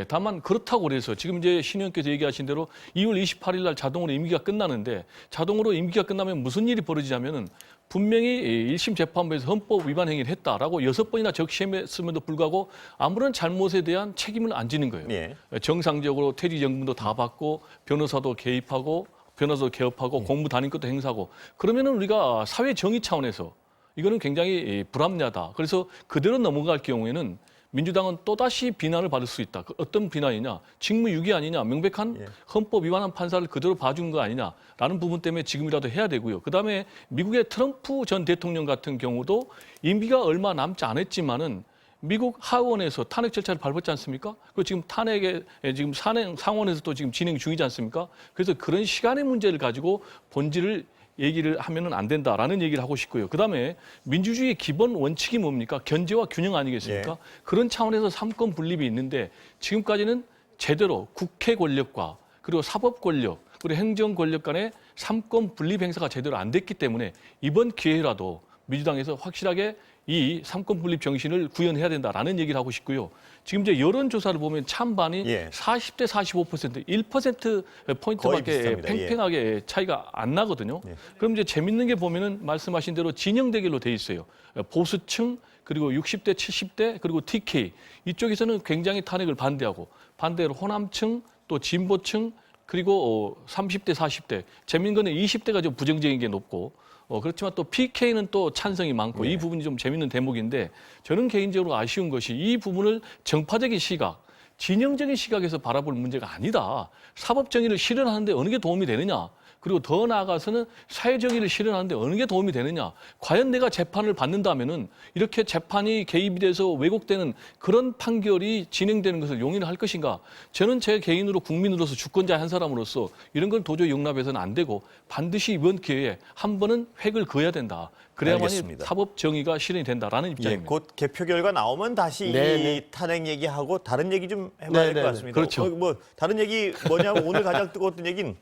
다만 그렇다고 그래서 지금 이제 신 의원께서 얘기하신 대로 2월 28일 날 자동으로 임기가 끝나는데 자동으로 임기가 끝나면 무슨 일이 벌어지냐면은 분명히 1심 재판부에서 헌법 위반 행위를 했다라고 6번이나 적시했음에도 불구하고 아무런 잘못에 대한 책임을 안 지는 거예요. 예. 정상적으로 퇴직연금도 다 받고 변호사도 개입하고 변호사도 개업하고 공무 단임권도 행사하고 그러면은 우리가 사회 정의 차원에서 이거는 굉장히 불합리하다. 그래서 그대로 넘어갈 경우에는 민주당은 또다시 비난을 받을 수 있다. 어떤 비난이냐. 직무유기 아니냐. 명백한 헌법 위반한 판사를 그대로 봐준 거 아니냐라는 부분 때문에 지금이라도 해야 되고요. 그다음에 미국의 트럼프 전 대통령 같은 경우도 임기가 얼마 남지 않았지만은 미국 하원에서 탄핵 절차를 밟았지 않습니까? 그 지금 탄핵에 지금 상원에서 또 지금 진행 중이지 않습니까? 그래서 그런 시간의 문제를 가지고 본질을 얘기를 하면은 안 된다라는 얘기를 하고 싶고요. 그다음에 민주주의의 기본 원칙이 뭡니까? 견제와 균형 아니겠습니까? 그런 차원에서 삼권 분립이 있는데 지금까지는 제대로 국회 권력과 그리고 사법 권력 그리고 행정 권력 간의 삼권 분립 행사가 제대로 안 됐기 때문에 이번 기회라도 민주당에서 확실하게 이 삼권 분립 정신을 구현해야 된다라는 얘기를 하고 싶고요. 지금 이제 여론조사를 보면 찬반이 40대 45%, 1%포인트밖에 팽팽하게 차이가 안 나거든요. 그럼 이제 재밌는 게 보면은 말씀하신 대로 진영 대결로 돼 있어요. 보수층 그리고 60대, 70대 그리고 TK 이쪽에서는 굉장히 탄핵을 반대하고 반대로 호남층 또 진보층 그리고 30대, 40대 재밌는 거는 20대가 좀 부정적인 게 높고 그렇지만 또 PK는 또 찬성이 많고 이 부분이 좀 재밌는 대목인데 저는 개인적으로 아쉬운 것이 이 부분을 정파적인 시각, 진영적인 시각에서 바라볼 문제가 아니다. 사법 정의를 실현하는데 어느 게 도움이 되느냐. 그리고 더 나아가서는 사회정의를 실현하는데 어느 게 도움이 되느냐. 과연 내가 재판을 받는다면은 이렇게 재판이 개입이 돼서 왜곡되는 그런 판결이 진행되는 것을 용인을 할 것인가. 저는 제 개인으로 국민으로서 주권자 한 사람으로서 이런 건 도저히 용납해서는 안 되고 반드시 이번 기회에 한 번은 획을 그어야 된다. 그래야만이 알겠습니다. 사법 정의가 실현이 된다라는 입장입니다. 곧 개표 결과 나오면 다시 이 탄핵 얘기하고 다른 얘기 좀 해봐야 될 것 같습니다. 그렇죠. 뭐 다른 얘기 뭐냐면 오늘 가장 뜨거웠던 얘기는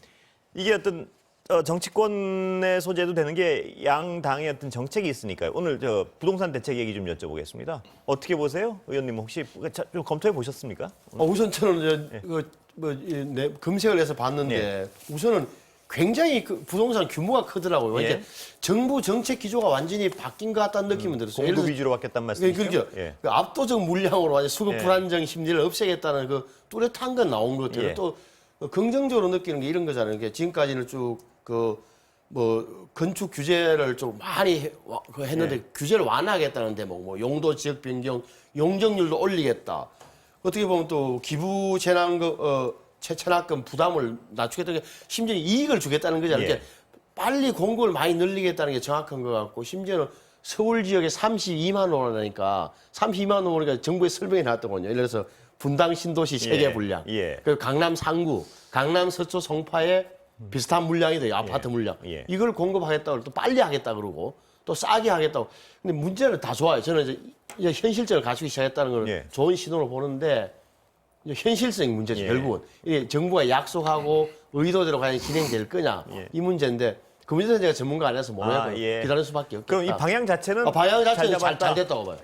이게 어떤 정치권의 소재도 되는 게 양당의 어떤 정책이 있으니까요. 오늘 부동산 대책 얘기 좀 여쭤보겠습니다. 어떻게 보세요, 의원님 혹시 좀 검토해 보셨습니까? 우선 저는 검색을 해서 봤는데 우선은 굉장히 부동산 규모가 크더라고요. 그러니까 정부 정책 기조가 완전히 바뀐 것 같다는 느낌이 들었어요. 공급 위주로 바뀌었단 말씀이시죠? 그렇죠. 그 압도적 물량으로 완전 수급 불안정 심리를 없애겠다는 그 뚜렷한 건 나온 것 같아요. 또 긍정적으로 느끼는 게 이런 거잖아요. 그러니까 지금까지는 쭉 뭐 건축 규제를 좀 많이 했는데 규제를 완화하겠다는데 뭐 용도 지역 변경 용적률도 올리겠다. 어떻게 보면 또 기부 체납금 부담을 낮추겠다. 심지어 이익을 주겠다는 거잖아요. 그러니까 빨리 공급을 많이 늘리겠다는 게 정확한 것 같고 심지어는 서울 지역에 32만 원이니까 32만 원이니까 정부에 설명이 나왔더군요. 예를 들어서 분당 신도시 세개 분량, 그리고 강남 상구, 강남 서초 송파에 비슷한 물량이 돼요. 아파트 물량. 이걸 공급하겠다고 또 빨리 하겠다 그러고 또 싸게 하겠다고. 근데 문제는 다 좋아요. 저는 이제 현실적을 갖추기 시작했다는 걸 좋은 신호로 보는데 이제 현실성 문제죠. 결국은 이게 정부가 약속하고 의도대로 과연 진행될 거냐 이 문제인데 그 문제는 제가 전문가 아니라서 모르겠고 기다릴 수밖에 없겠다. 그럼 이 방향 자체는 방향 자체는 잘 됐다고 봐요.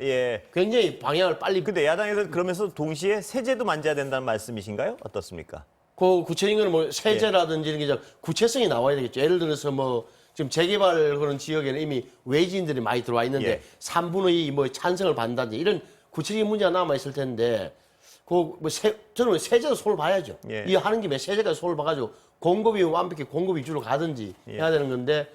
굉장히 방향을 빨리. 근데 야당에서 그러면서 동시에 세제도 만져야 된다는 말씀이신가요? 어떻습니까? 그 구체적인 건 뭐 세제라든지 이런 게 구체성이 나와야 되겠죠. 예를 들어서 뭐 지금 재개발 그런 지역에는 이미 외지인들이 많이 들어와 있는데 3분의 2 뭐 찬성을 받는다든지 이런 구체적인 문제가 남아 있을 텐데 저는 세제도 손을 봐야죠. 이 하는 김에 세제까지 손을 봐가지고 공급이 완벽히 공급 위주로 가든지 해야 되는 건데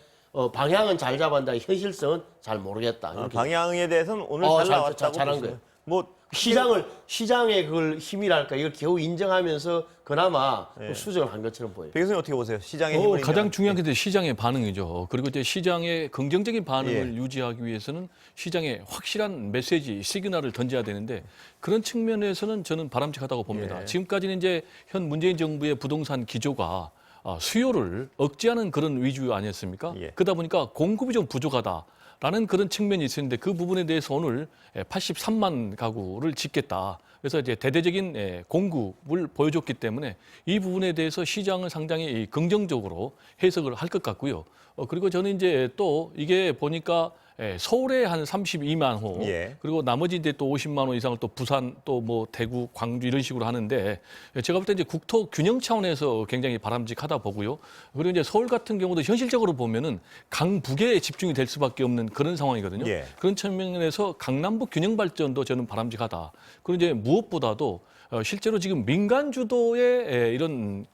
방향은 잘 잡았는데 현실성은 잘 모르겠다. 방향에 대해서는 오늘 잘 나왔다고 잘한 거예요. 뭐 시장의 그걸 힘이랄까 이걸 겨우 인정하면서 그나마 수정을 한 것처럼 보여요. 백 교수님 어떻게 보세요? 시장의 힘을 가장 중요한 게 시장의 반응이죠. 그리고 이제 시장의 긍정적인 반응을 유지하기 위해서는 시장에 확실한 메시지, 시그널을 던져야 되는데 그런 측면에서는 저는 바람직하다고 봅니다. 지금까지는 이제 현 문재인 정부의 부동산 기조가 수요를 억제하는 그런 위주 아니었습니까? 그러다 보니까 공급이 좀 부족하다. 라는 그런 측면이 있었는데 그 부분에 대해서 오늘 83만 가구를 짓겠다. 그래서 이제 대대적인 공급을 보여줬기 때문에 이 부분에 대해서 시장은 상당히 긍정적으로 해석을 할 것 같고요. 그리고 저는 이제 또 이게 보니까 서울에 한 32만 호, 그리고 나머지 이제 또 50만 호 이상을 또 부산 또 뭐 대구, 광주 이런 식으로 하는데 제가 볼 때 이제 국토 균형 차원에서 굉장히 바람직하다 보고요. 그리고 이제 서울 같은 경우도 현실적으로 보면은 강북에 집중이 될 수밖에 없는 그런 상황이거든요. 그런 측면에서 강남북 균형 발전도 저는 바람직하다. 그리고 이제 무엇보다도 실제로 지금 민간 주도의 이런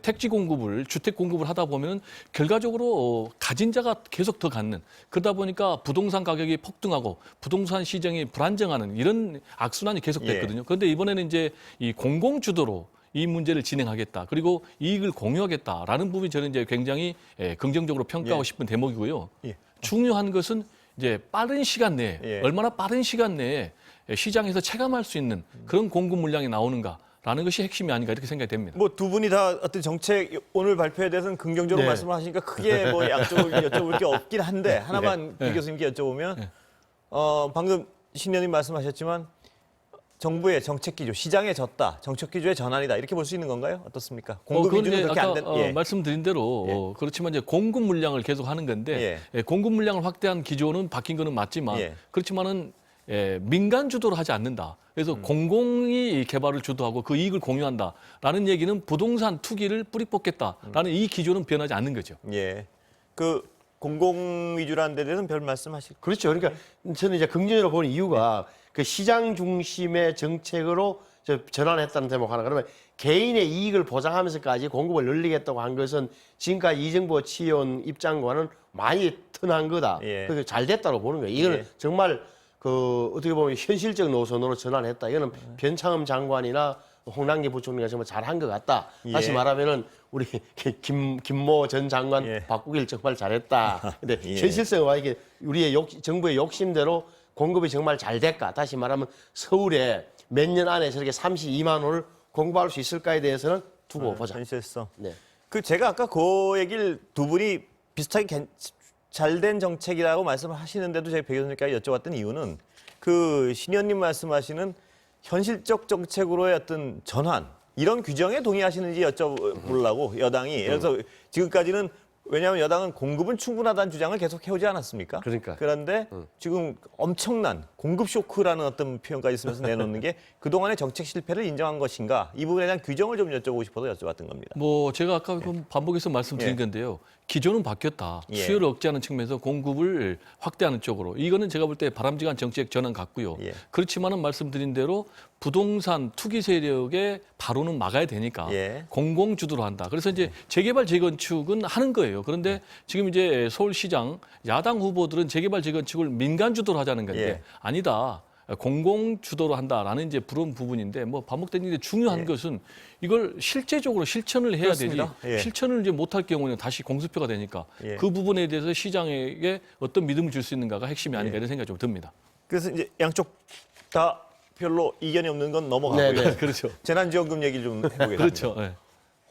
택지 공급을, 주택 공급을 하다 보면 결과적으로 가진 자가 계속 더 갖는, 그러다 보니까 부동산 가격이 폭등하고 부동산 시장이 불안정하는 이런 악순환이 계속됐거든요. 그런데 이번에는 이제 이 공공 주도로 이 문제를 진행하겠다. 그리고 이익을 공유하겠다라는 부분이 저는 이제 굉장히 긍정적으로 평가하고 싶은 대목이고요. 중요한 것은 이제 빠른 시간 내에, 얼마나 빠른 시간 내에 시장에서 체감할 수 있는 그런 공급 물량이 나오는가. 라는 것이 핵심이 아닌가 이렇게 생각이 됩니다. 뭐 두 분이 다 어떤 정책 오늘 발표에 대해서는 긍정적으로 말씀을 하시니까 크게 뭐 양쪽을 여쭤볼 게 없긴 한데 하나만 백 교수님께 여쭤보면 방금 신 의원님 말씀하셨지만 정부의 정책 기조, 시장에 졌다, 정책 기조의 전환이다 이렇게 볼 수 있는 건가요? 어떻습니까? 공급 기준은 그렇게 안 된. 말씀드린 대로 그렇지만 이제 공급 물량을 계속 하는 건데 공급 물량을 확대한 기조는 바뀐 거는 맞지만 그렇지만은 민간 주도로 하지 않는다. 그래서 공공이 개발을 주도하고 그 이익을 공유한다라는 얘기는 부동산 투기를 뿌리 뽑겠다라는 이 기조는 변하지 않는 거죠. 그 공공 위주라는 데 대해서는 별 말씀하실. 그렇죠. 그러니까 저는 이제 긍정적으로 보는 이유가 그 시장 중심의 정책으로 전환했다는 대목 하나. 그러면 개인의 이익을 보장하면서까지 공급을 늘리겠다고 한 것은 지금까지 이 정부가 취해온 입장과는 많이 턴한 거다. 그래서 잘 됐다고 보는 거예요. 이거는 정말 그 어떻게 보면 현실적 노선으로 전환했다. 이거는 변창흠 장관이나 홍남기 부총리가 정말 잘한 것 같다. 다시 말하면은 우리 김모 전 장관 바꾸길 정말 잘했다. 근데 현실성과 이게 우리의 정부의 욕심대로 공급이 정말 잘 될까? 다시 말하면 서울에 몇 년 안에 저렇게 32만 호를 공급할 수 있을까에 대해서는 두고 보자. 현실성. 그 제가 아까 그 얘기를 두 분이 비슷하게 잘된 정책이라고 말씀을 하시는데도 제가 백 교수님께 여쭤봤던 이유는 그 신 의원님 말씀하시는 현실적 정책으로의 어떤 전환 이런 규정에 동의하시는지 여쭤보려고 여당이. 그래서 지금까지는 왜냐하면 여당은 공급은 충분하다는 주장을 계속 해오지 않았습니까? 그러니까. 그런데 지금 엄청난 공급 쇼크라는 어떤 표현까지 쓰면서 내놓는 게 그동안의 정책 실패를 인정한 것인가? 이 부분에 대한 규정을 좀 여쭤보고 싶어서 여쭤봤던 겁니다. 뭐 제가 아까 반복해서 말씀드린 예. 건데요. 기조는 바뀌었다. 예. 수요를 억제하는 측면에서 공급을 확대하는 쪽으로. 이거는 제가 볼 때 바람직한 정책 전환 같고요. 예. 그렇지만은 말씀드린 대로 부동산 투기 세력의 바로는 막아야 되니까 예. 공공주도로 한다. 그래서 이제 재개발 재건축은 하는 거예요. 그런데 지금 이제 서울시장 야당 후보들은 재개발 재건축을 민간 주도로 하자는 건데 예. 아니다. 공공 주도로 한다라는 이제 그런 부분인데 뭐 반복되는 게 중요한 예. 것은 이걸 실제적으로 실천을 해야 그렇습니다. 되지 예. 실천을 이제 못할 경우는 다시 공수표가 되니까 예. 그 부분에 대해서 시장에게 어떤 믿음을 줄 수 있는가가 핵심이 아닌가 이런 생각이 좀 듭니다. 그래서 이제 양쪽 다 별로 이견이 없는 건 넘어가고요. 네네. 그렇죠. 재난지원금 얘기를 좀 해보겠습니다. 그렇죠. 예.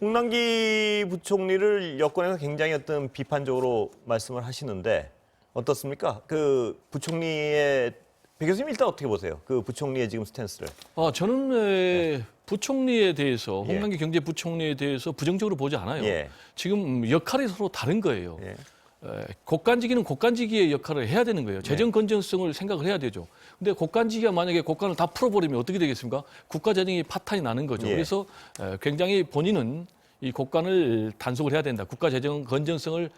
홍남기 부총리를 여권에서 굉장히 어떤 비판적으로 말씀을 하시는데 어떻습니까? 그 부총리의 배 교수님 일단 어떻게 보세요? 그 부총리의 지금 스탠스를. 저는 부총리에 대해서 예. 홍남기 경제부총리에 대해서 부정적으로 보지 않아요. 예. 지금 역할이 서로 다른 거예요. 예. 국간지기는 국간지기의 역할을 해야 되는 거예요. 재정 건전성을 생각을 해야 되죠. 근데 국간지기가 만약에 국간을 다 풀어버리면 어떻게 되겠습니까? 국가 재정이 파탄이 나는 거죠. 예. 그래서 굉장히 본인은 이 국간을 단속을 해야 된다. 국가 재정 건전성을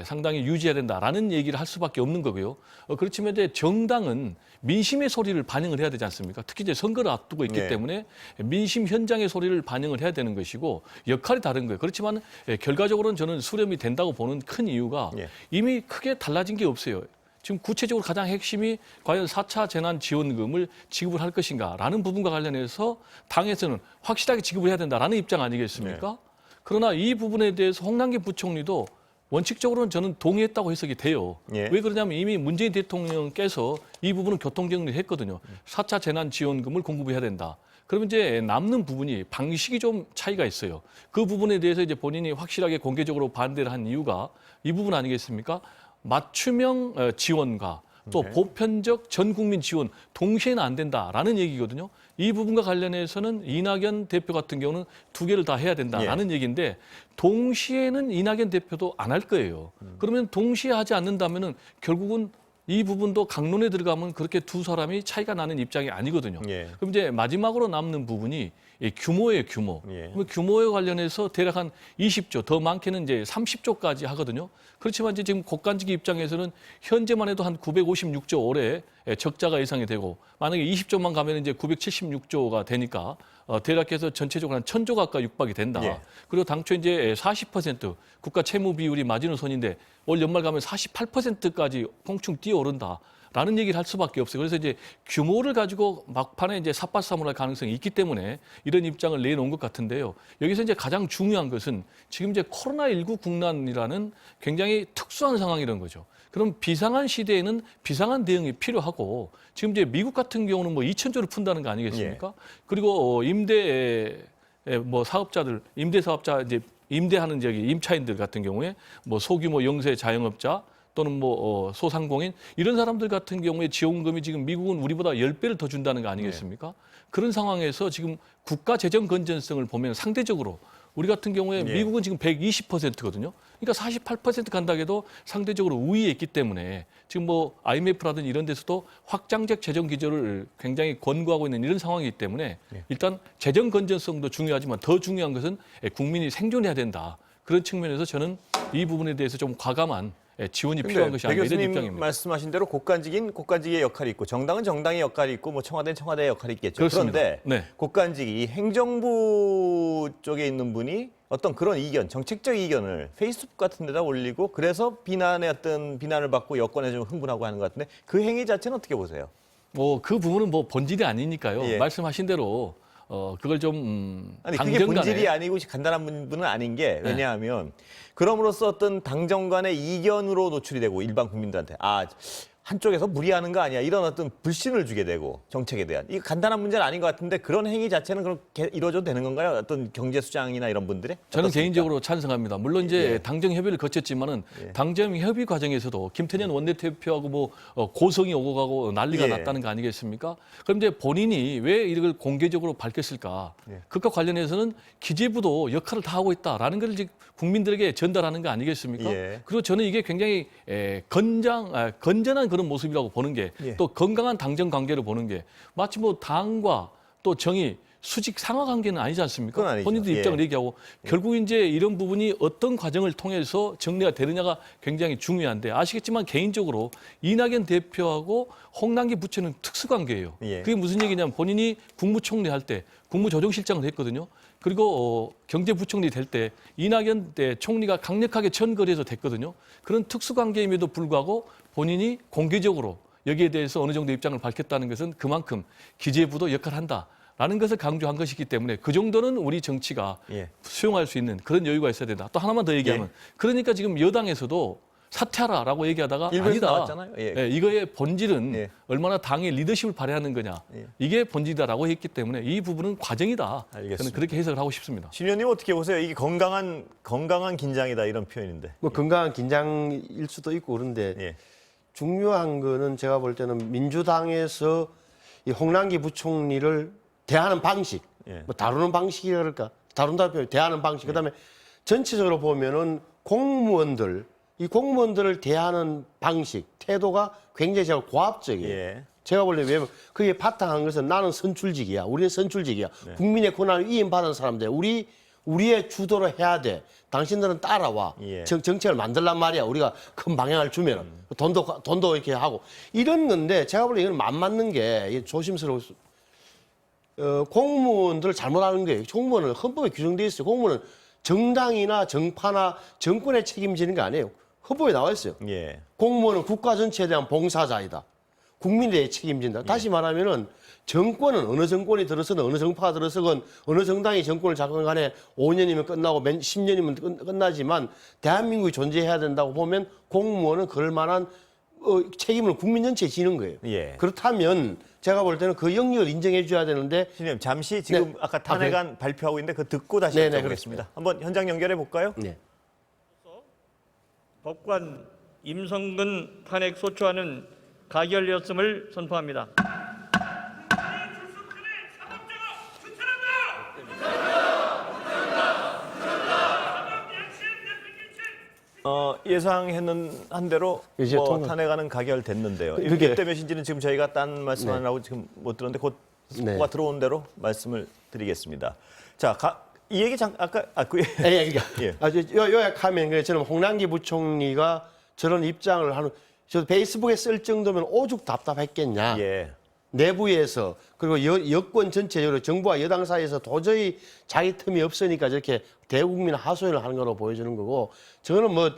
상당히 유지해야 된다라는 얘기를 할 수밖에 없는 거고요. 그렇지만 이제 정당은 민심의 소리를 반영을 해야 되지 않습니까? 특히 이제 선거를 앞두고 있기 네. 때문에 민심 현장의 소리를 반영을 해야 되는 것이고 역할이 다른 거예요. 그렇지만 결과적으로는 저는 수렴이 된다고 보는 큰 이유가 예. 이미 크게 달라진 게 없어요. 지금 구체적으로 가장 핵심이 과연 4차 재난지원금을 지급을 할 것인가라는 부분과 관련해서 당에서는 확실하게 지급을 해야 된다라는 입장 아니겠습니까? 그러나 이 부분에 대해서 홍남기 부총리도 원칙적으로는 저는 동의했다고 해석이 돼요. 예. 왜 그러냐면 이미 문재인 대통령께서 이 부분은 교통정리를 했거든요. 4차 재난지원금을 공급해야 된다. 그러면 이제 남는 부분이 방식이 좀 차이가 있어요. 그 부분에 대해서 이제 본인이 확실하게 공개적으로 반대를 한 이유가 이 부분 아니겠습니까? 맞춤형 지원과 또 보편적 전 국민 지원 동시에는 안 된다라는 얘기거든요. 이 부분과 관련해서는 이낙연 대표 같은 경우는 두 개를 다 해야 된다라는 얘기인데 동시에는 이낙연 대표도 안 할 거예요. 그러면 동시에 하지 않는다면은 결국은 이 부분도 강론에 들어가면 그렇게 두 사람이 차이가 나는 입장이 아니거든요. 예. 그럼 이제 마지막으로 남는 부분이 이 규모예요, 규모. 예. 그럼 규모에 관련해서 대략 한 20조, 더 많게는 이제 30조까지 하거든요. 그렇지만 이제 지금 국간지기 입장에서는 현재만 해도 한 956조 올해 적자가 예상이 되고 만약에 20조만 가면 이제 976조가 되니까 대략해서 전체적으로 한 1,000조 가까이 육박이 된다. 예. 그리고 당초 이제 40% 국가 채무 비율이 마지노선인데 올 연말 가면 48%까지 껑충 뛰어오른다. 라는 얘기를 할 수밖에 없어요. 그래서 이제 규모를 가지고 막판에 이제 삿바싸움을 할 가능성이 있기 때문에 이런 입장을 내놓은 것 같은데요. 여기서 이제 가장 중요한 것은 지금 이제 코로나19 국난이라는 굉장히 특수한 상황이라는 거죠. 그럼 비상한 시대에는 비상한 대응이 필요하고 지금 이제 미국 같은 경우는 뭐 2,000조를 푼다는 거 아니겠습니까? 그리고 사업자들, 임대 사업자 이제 임대하는 저기 임차인들 같은 경우에 뭐 소규모 영세 자영업자 또는 소상공인 이런 사람들 같은 경우에 지원금이 지금 미국은 우리보다 10배를 더 준다는 거 아니겠습니까? 그런 상황에서 지금 국가 재정 건전성을 보면 상대적으로 우리 같은 경우에 미국은 지금 120%거든요. 그러니까 48% 간다고 해도 상대적으로 우위에 있기 때문에 지금 IMF라든지 이런 데서도 확장적 재정 기조를 굉장히 권고하고 있는 이런 상황이기 때문에 일단 재정 건전성도 중요하지만 더 중요한 것은 국민이 생존해야 된다. 그런 측면에서 저는 이 부분에 대해서 좀 과감한 지원이 필요한 것이 아니라 이런 입장입니다. 말씀하신 대로 국간직인 국간직의 역할이 있고 정당은 정당의 역할이 있고 뭐 청와대는 청와대의 역할이 있겠죠. 그렇습니다. 그런데 네. 국간직이 행정부 쪽에 있는 분이 어떤 그런 이견, 정책적 이견을 페이스북 같은 데다 올리고 그래서 비난을 받고 여권에 좀 흥분하고 하는 것 같은데 그 행위 자체는 어떻게 보세요? 그 부분은 본질이 아니니까요. 예. 말씀하신 대로 그걸 좀 아니 그게 본질이 아니고 간단한 부분은 아닌 게 왜냐하면 그럼으로써 어떤 당정 간의 이견으로 노출이 되고 일반 국민들한테 한쪽에서 무리하는 거 아니야 이런 어떤 불신을 주게 되고 정책에 대한 이거 간단한 문제는 아닌 것 같은데 그런 행위 자체는 그렇게 이루어져도 되는 건가요? 어떤 경제 수장이나 이런 분들의? 저는 어떻습니까? 개인적으로 찬성합니다. 물론 이제 당정 협의를 거쳤지만은 당정 협의 과정에서도 김태년 원내대표하고 고성이 오고 가고 난리가 났다는 거 아니겠습니까? 그럼 이제 본인이 왜 이걸 공개적으로 밝혔을까? 그것과 관련해서는 기재부도 역할을 다 하고 있다라는 걸 이제 국민들에게 전달하는 거 아니겠습니까? 그리고 저는 이게 굉장히 건전한 그런 그런 모습이라고 보는 게 예. 또 건강한 당정 관계를 보는 게 마치 뭐 당과 또 정의 수직 상하 관계는 아니지 않습니까? 그건 아니죠. 본인들 입장을 예. 얘기하고 결국 이제 이런 부분이 어떤 과정을 통해서 정리가 되느냐가 굉장히 중요한데 아시겠지만 개인적으로 이낙연 대표하고 홍남기 부처는 특수관계예요. 예. 그게 무슨 얘기냐면 본인이 국무총리 할 때 국무조정실장을 했거든요. 그리고 경제부총리 될 때 이낙연 때 총리가 강력하게 전거리에서 됐거든요. 그런 특수관계임에도 불구하고 본인이 공개적으로 여기에 대해서 어느 정도 입장을 밝혔다는 것은 그만큼 기재부도 역할을 한다. 라는 것을 강조한 것이기 때문에 그 정도는 우리 정치가 예. 수용할 수 있는 그런 여유가 있어야 된다. 또 하나만 더 얘기하면 예. 그러니까 지금 여당에서도 사퇴하라라고 얘기하다가 일부에서 아니다. 나왔잖아요. 예. 이거의 본질은 예. 얼마나 당의 리더십을 발휘하는 거냐. 예. 이게 본질이다라고 했기 때문에 이 부분은 과정이다. 알겠습니다. 저는 그렇게 해석을 하고 싶습니다. 신 의원님 어떻게 보세요? 이게 건강한 긴장이다 이런 표현인데. 뭐 건강한 긴장일 수도 있고 그런데 예. 중요한 거는 제가 볼 때는 민주당에서 이 홍남기 부총리를 대하는 방식, 예. 뭐 다루는 방식이라 그럴까? 다룬다 표현, 대하는 방식. 그다음에 전체적으로 보면은 이 공무원들을 대하는 방식, 태도가 굉장히 제가 고압적이에요. 예. 제가 볼 때 왜냐면 그게 바탕한 것은 나는 선출직이야. 우리는 선출직이야. 네. 국민의 권한을 위임받은 사람들. 우리의 주도로 해야 돼. 당신들은 따라와. 예. 정책을 만들란 말이야. 우리가 큰 방향을 주면은 돈도 이렇게 하고 이런 건데 제가 볼 때 이건 안 맞는 게 이게 조심스러워. 공무원들을 잘못하는 거예요. 공무원은 헌법에 규정돼 있어요. 공무원은 정당이나 정파나 정권에 책임지는 게 아니에요. 헌법에 나와 있어요. 예. 공무원은 국가 전체에 대한 봉사자이다. 국민에 대해 책임진다. 다시 말하면은 정권은 어느 정권이 들어서든 어느 정파가 들어서건 어느 정당이 정권을 잡건 간에 5년이면 끝나고 10년이면 끝나지만 대한민국이 존재해야 된다고 보면 공무원은 그럴 만한 책임을 국민 전체에 지는 거예요. 예. 그렇다면 제가 볼 때는 그 영역을 인정해 줘야 되는데 신 의원님 잠시 지금 네. 아까 탄핵안 발표하고 있는데 그거 듣고 다시 네네, 여쭤보겠습니다. 한번 현장 연결해 볼까요? 네. 법관 임성근 탄핵 소추안은 가결되었음을 선포합니다. 예상했는 한 대로 이제 탄핵안은 가결됐는데요. 그게- 이게 때문인지는 지금 저희가 딴 말씀하느라고 지금 못 들었는데 곧 네. 속보가 들어온 대로 말씀을 드리겠습니다. 자, 이 얘기 아까 예, 그러니까 예. 요약하면 그래 저는 홍남기 부총리가 저런 입장을 하는 저 페이스북에 쓸 정도면 오죽 답답했겠냐. 예. 내부에서 그리고 여권 전체적으로 정부와 여당 사이에서 도저히 자기 틈이 없으니까 저렇게 대국민 하소연을 하는 거로 보여주는 거고 저는 뭐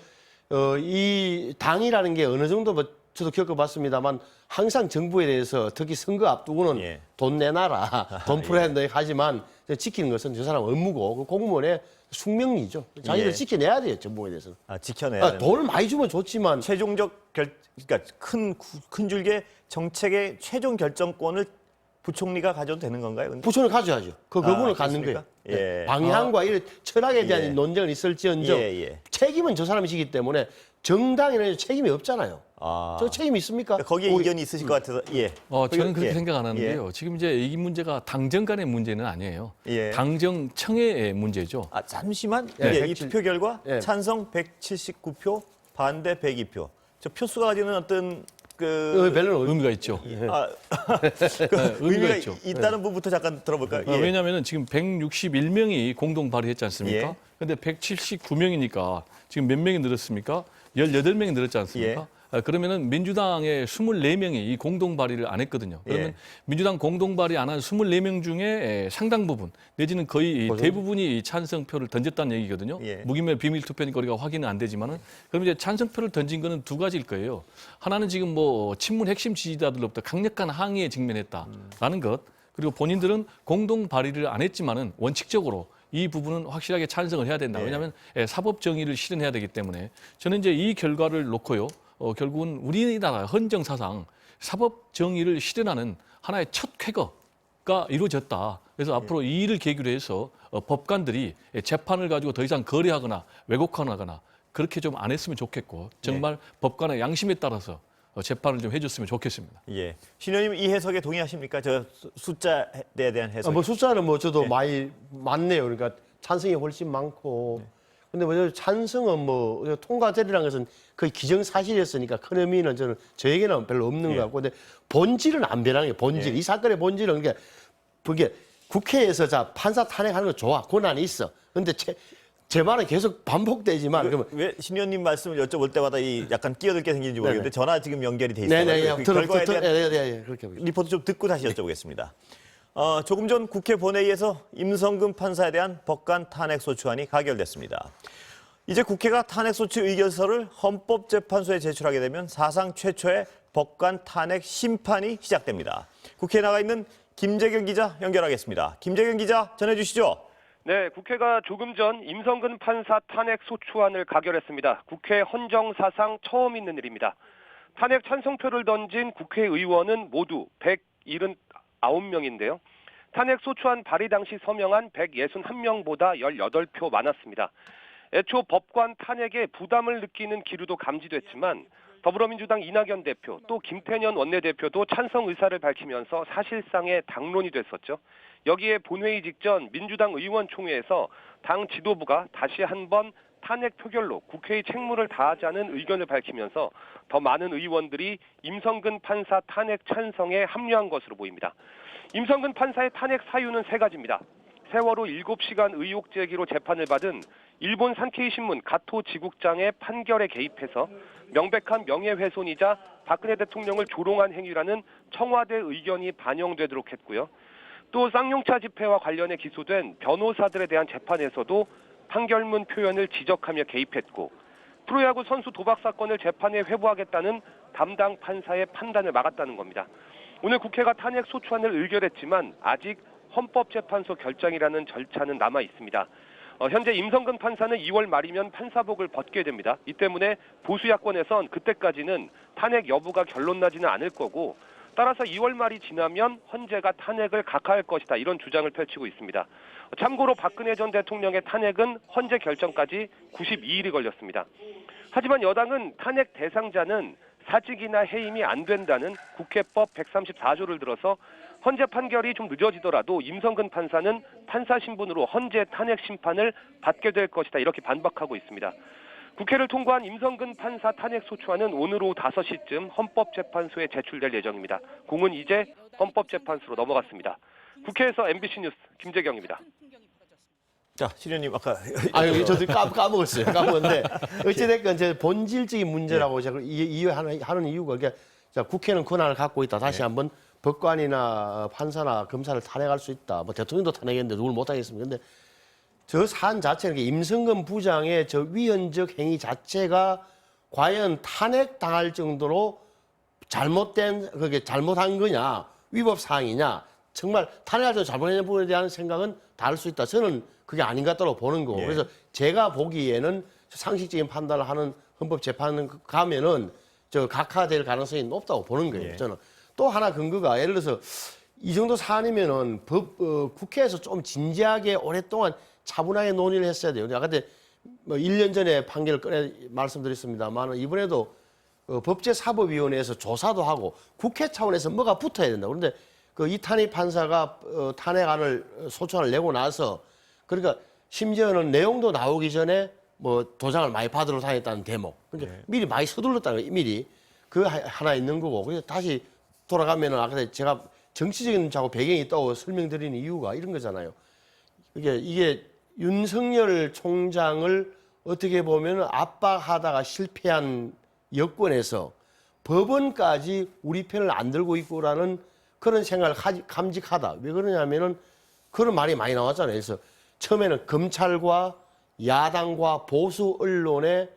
이 당이라는 게 어느 정도 뭐 저도 겪어봤습니다만 항상 정부에 대해서 특히 선거 앞두고는 예. 돈 내놔라 돈 풀어야 된다 하지만 지키는 것은 저 사람 업무고 그 공무원의 숙명이죠. 자기들 예. 지켜내야 돼요 정부에 대해서는. 지켜내야 되는 돈을 많이 주면 좋지만 최종적 그러니까 큰 줄기의 정책의 최종 결정권을 부총리가 가져도 되는 건가요? 근데? 부처는 가져야죠. 그 부분을 갖는 그렇습니까? 거예요. 예. 네. 방향과 이 철학에 대한 예. 논쟁은 있을지언정 예. 책임은 저 사람이시기 때문에 정당에는 책임이 없잖아요. 저 책임이 있습니까? 거기에 이견이 있으실 것 같아서 예. 저는 그렇게 예. 생각 안 하는데요. 예. 지금 이제 이 문제가 당정 간의 문제는 아니에요. 예. 당정청의 문제죠. 잠시만. 예, 이 투표 결과 예. 찬성 179표, 반대 102표. 저 표수가 가지는 어떤 그 별로는 의미가 있죠. 의미가 있죠. 있다는 부분부터 잠깐 들어볼까요? 예. 왜냐하면 지금 161명이 공동 발의했지 않습니까? 예. 그런데 179명이니까 지금 몇 명이 늘었습니까? 18명이 늘었지 않습니까? 그러면은 민주당의 24명이 이 공동 발의를 안 했거든요. 그러면 예. 민주당 공동 발의 안 한 24명 중에 상당 부분 내지는 거의 대부분이 이 찬성표를 던졌다는 얘기거든요. 예. 무기명 비밀 투표니까 우리가 확인은 안 되지만은 그럼 이제 찬성표를 던진 거는 두 가지일 거예요. 하나는 지금 뭐 친문 핵심 지지자들로부터 강력한 항의에 직면했다라는 것. 그리고 본인들은 공동 발의를 안 했지만은 원칙적으로 이 부분은 확실하게 찬성을 해야 된다. 왜냐하면 사법 정의를 실현해야 되기 때문에 저는 이제 이 결과를 놓고요. 결국은 우리나라 헌정사상 사법 정의를 실현하는 하나의 첫 쾌거가 이루어졌다. 그래서 앞으로 이 일을 계기로 해서 법관들이 재판을 가지고 더 이상 거래하거나 왜곡하거나 그렇게 좀 안 했으면 좋겠고 정말 법관의 양심에 따라서 재판을 좀 해줬으면 좋겠습니다. 예. 신 의원님 이 해석에 동의하십니까? 저 숫자에 대한 해석. 뭐 숫자는 뭐 저도 많이 많네요. 그러니까 찬성이 훨씬 많고 근데 뭐 찬성은 뭐 통과되리라는 것은 거의 기정사실이었으니까 큰 의미는 저에게는 별로 없는 것 같고, 근데 본질은 안 변하는 게 본질. 이 사건의 본질은 그게 국회에서 자 판사 탄핵하는 거 좋아, 권한이 있어. 근데 제 말은 계속 반복되지만 그러면 왜 신 의원님 말씀을 여쭤볼 때마다 이 약간 끼어들게 생기는지 모르겠는데 전화 지금 연결이 돼 있어요. 네네, 그 결과에 대한 그렇게 하겠습니다. 리포트 좀 듣고 다시 여쭤보겠습니다. 조금 전 국회 본회의에서 임성근 판사에 대한 법관 탄핵 소추안이 가결됐습니다. 이제 국회가 탄핵 소추 의견서를 헌법재판소에 제출하게 되면 사상 최초의 법관 탄핵 심판이 시작됩니다. 국회에 나가 있는 김재경 기자 연결하겠습니다. 김재경 기자 전해주시죠. 네, 국회가 조금 전 임성근 판사 탄핵 소추안을 가결했습니다. 국회 헌정 사상 처음 있는 일입니다. 탄핵 찬성표를 던진 국회의원은 모두 179명인데요. 탄핵 소추안 발의 당시 서명한 161명보다 18표 많았습니다. 애초 법관 탄핵에 부담을 느끼는 기류도 감지됐지만 더불어민주당 이낙연 대표 또 김태년 원내대표도 찬성 의사를 밝히면서 사실상의 당론이 됐었죠. 여기에 본회의 직전 민주당 의원총회에서 당 지도부가 다시 한번 탄핵 표결로 국회의 책무를 다하자는 의견을 밝히면서 더 많은 의원들이 임성근 판사 탄핵 찬성에 합류한 것으로 보입니다. 임성근 판사의 탄핵 사유는 세 가지입니다. 세월호 7시간 의혹 제기로 재판을 받은 일본 산케이 신문 가토 지국장의 판결에 개입해서 명백한 명예훼손이자 박근혜 대통령을 조롱한 행위라는 청와대 의견이 반영되도록 했고요. 또 쌍용차 집회와 관련해 기소된 변호사들에 대한 재판에서도 판결문 표현을 지적하며 개입했고, 프로야구 선수 도박 사건을 재판에 회부하겠다는 담당 판사의 판단을 막았다는 겁니다. 오늘 국회가 탄핵 소추안을 의결했지만 아직 헌법재판소 결정이라는 절차는 남아 있습니다. 현재 임성근 판사는 2월 말이면 판사복을 벗게 됩니다. 이 때문에 보수 야권에선 그때까지는 탄핵 여부가 결론나지는 않을 거고, 따라서 2월 말이 지나면 헌재가 탄핵을 각하할 것이다, 이런 주장을 펼치고 있습니다. 참고로 박근혜 전 대통령의 탄핵은 헌재 결정까지 92일이 걸렸습니다. 하지만 여당은 탄핵 대상자는 사직이나 해임이 안 된다는 국회법 134조를 들어서 헌재 판결이 좀 늦어지더라도 임성근 판사는 판사 신분으로 헌재 탄핵 심판을 받게 될 것이다, 이렇게 반박하고 있습니다. 국회를 통과한 임성근 판사 탄핵 소추안은 오늘 오후 5시쯤 헌법재판소에 제출될 예정입니다. 공은 이제 헌법재판소로 넘어갔습니다. 국회에서 MBC 뉴스 김재경입니다. 자, 신 의원님 아까 저도 까먹었어요. 까먹었는데 어찌됐건 제 본질적인 문제라고 제가 하는 이유가 자, 국회는 권한을 갖고 있다. 다시 한번 법관이나 판사나 검사를 탄핵할 수 있다. 뭐 대통령도 탄핵했는데 누굴 못하겠습니까? 근데 저 사안 자체는 임성근 부장의 저 위헌적 행위 자체가 과연 탄핵당할 정도로 그게 잘못한 거냐, 위법 사항이냐, 정말 탄핵할 때 잘못한 부분에 대한 생각은 다를 수 있다. 저는 그게 아닌 것 같다고 보는 거고. 그래서 제가 보기에는 상식적인 판단을 하는 헌법재판 가면은 각하될 가능성이 높다고 보는 거예요. 저는. 또 하나 근거가 예를 들어서 이 정도 사안이면은 국회에서 좀 진지하게 오랫동안 차분하게 논의를 했어야 돼요. 아까 뭐 1년 전에 판결을 말씀드렸습니다만 이번에도 법제사법위원회에서 조사도 하고 국회 차원에서 뭐가 붙어야 된다. 그런데 이탄희 판사가 탄핵안을 소추안을 내고 나서 그러니까 심지어는 내용도 나오기 전에 뭐 도장을 많이 받으러 다녔다는 대목. 그러니까 미리 많이 서둘렀다는 거예요. 미리. 그 하나 있는 거고. 그래서 다시 돌아가면은 아까 제가 정치적인 자꾸 배경이 있다고 설명드리는 이유가 이런 거잖아요. 이게 윤석열 총장을 어떻게 보면 압박하다가 실패한 여권에서 법원까지 우리 편을 안 들고 있고라는 그런 생각을 감직하다. 왜 그러냐면은 그런 말이 많이 나왔잖아요. 그래서 처음에는 검찰과 야당과 보수 언론의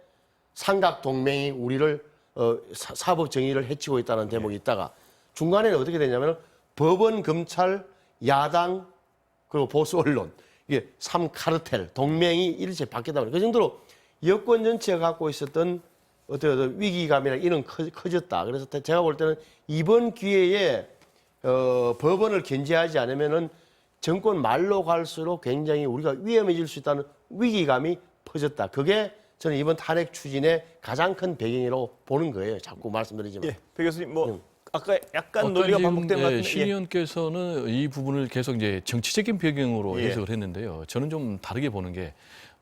삼각 동맹이 우리를 사법 정의를 해치고 있다는 대목이 있다가 중간에는 어떻게 되냐면 법원, 검찰, 야당 그리고 보수 언론 이게 3카르텔 동맹이 이렇게 바뀌다 보니까 그 정도로 여권 전체가 갖고 있었던 어떤 위기감이나 이런 커졌다. 그래서 제가 볼 때는 이번 기회에 법원을 견제하지 않으면은 정권 말로 갈수록 굉장히 우리가 위험해질 수 있다는 위기감이 퍼졌다. 그게 저는 이번 탄핵 추진의 가장 큰 배경이라고 보는 거예요. 자꾸 말씀드리지만. 배 교수님 아까 약간 논리가 반복된 것 같은데. 신 의원께서는 이 부분을 계속 이제 정치적인 배경으로 해석을 했는데요. 저는 좀 다르게 보는 게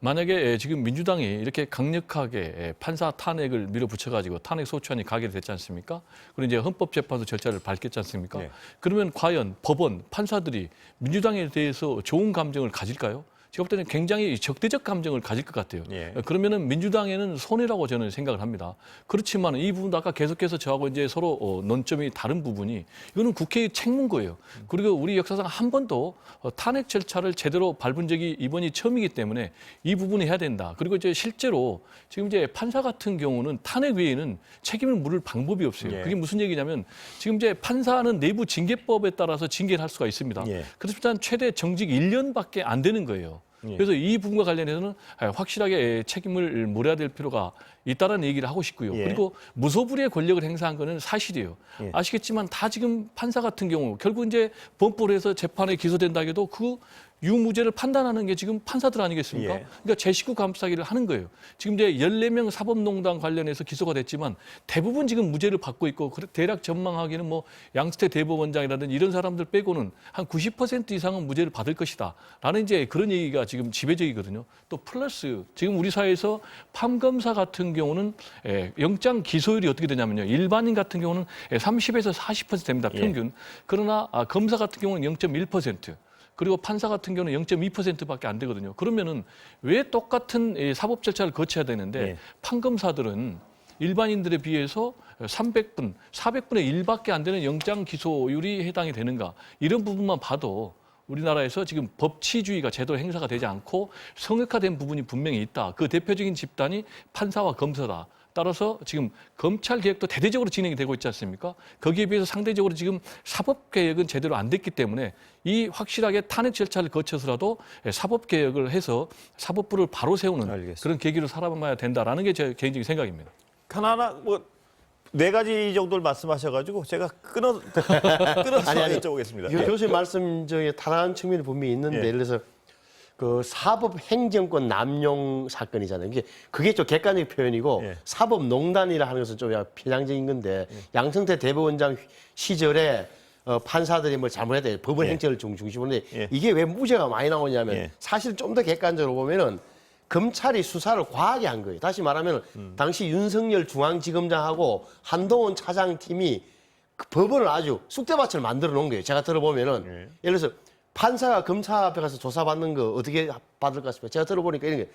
만약에 지금 민주당이 이렇게 강력하게 판사 탄핵을 밀어붙여가지고 탄핵 소추안이 가게 됐지 않습니까? 그리고 이제 헌법재판소 절차를 밟겠지 않습니까? 네. 그러면 과연 법원, 판사들이 민주당에 대해서 좋은 감정을 가질까요? 제가 볼 때는 굉장히 적대적 감정을 가질 것 같아요. 예. 그러면은 민주당에는 손해라고 저는 생각을 합니다. 그렇지만 이 부분도 아까 계속해서 저하고 이제 서로 논점이 다른 부분이 이거는 국회의 책무고예요. 그리고 우리 역사상 한 번도 탄핵 절차를 제대로 밟은 적이 이번이 처음이기 때문에 이 부분이 해야 된다. 그리고 이제 실제로 지금 이제 판사 같은 경우는 탄핵 외에는 책임을 물을 방법이 없어요. 예. 그게 무슨 얘기냐면 지금 이제 판사는 내부 징계법에 따라서 징계를 할 수가 있습니다. 예. 그렇지만 최대 정직 1년밖에 안 되는 거예요. 예. 그래서 이 부분과 관련해서는 확실하게 책임을 물어야 될 필요가 있다는 얘기를 하고 싶고요. 예. 그리고 무소불위의 권력을 행사한 거는 사실이에요. 예. 아시겠지만 다 지금 판사 같은 경우 결국 이제 범법을 해서 재판에 기소된다 해도 그 유무죄를 판단하는 게 지금 판사들 아니겠습니까? 예. 그러니까 제 식구 감싸기를 하는 거예요. 지금 이제 14명 사법농단 관련해서 기소가 됐지만 대부분 지금 무죄를 받고 있고 대략 전망하기는 뭐 양승태 대법원장이라든지 이런 사람들 빼고는 한 90% 이상은 무죄를 받을 것이다. 라는 이제 그런 얘기가 지금 지배적이거든요. 또 플러스 지금 우리 사회에서 판검사 같은 경우는 영장 기소율이 어떻게 되냐면요. 일반인 같은 경우는 30에서 40% 됩니다. 평균. 그러나 검사 같은 경우는 0.1%. 그리고 판사 같은 경우는 0.2%밖에 안 되거든요. 그러면은 왜 똑같은 사법 절차를 거쳐야 되는데 예. 판검사들은 일반인들에 비해서 300분, 400분의 1밖에 안 되는 영장 기소율이 해당이 되는가? 이런 부분만 봐도 우리나라에서 지금 법치주의가 제대로 행사가 되지 않고 성역화된 부분이 분명히 있다. 그 대표적인 집단이 판사와 검사다. 따라서 지금 검찰 개혁도 대대적으로 진행이 되고 있지 않습니까? 거기에 비해서 상대적으로 지금 사법 개혁은 제대로 안 됐기 때문에 이 확실하게 탄핵 절차를 거쳐서라도 사법 개혁을 해서 사법부를 바로 세우는 알겠습니다. 그런 계기로 살아봐야 된다라는 게 제 개인적인 생각입니다. 하나하나 뭐 4가지 정도를 말씀하셔가지고 제가 끊어서 여쭤보겠습니다. 예. 교수님 말씀 중에 다양한 측면이 분명히 있는데 예. 예를 들어서 그 사법 행정권 남용 사건이잖아요. 그게 좀 객관적 표현이고 예. 사법농단이라 하는 것은 좀 편향적인 건데 양승태 대법원장 시절에 판사들이 뭘 잘못했다. 법원 예. 행정을 중심으로 했는데 예. 이게 왜 무죄가 많이 나오냐면 예. 사실 좀 더 객관적으로 보면은 검찰이 수사를 과하게 한 거예요. 다시 말하면 당시 윤석열 중앙지검장하고 한동훈 차장팀이 그 법원을 아주 쑥대밭을 만들어 놓은 거예요. 제가 들어보면은 예를 들어서 판사가 검사 앞에 가서 조사받는 거 어떻게 받을 것 같습니까? 제가 들어보니까 이런 게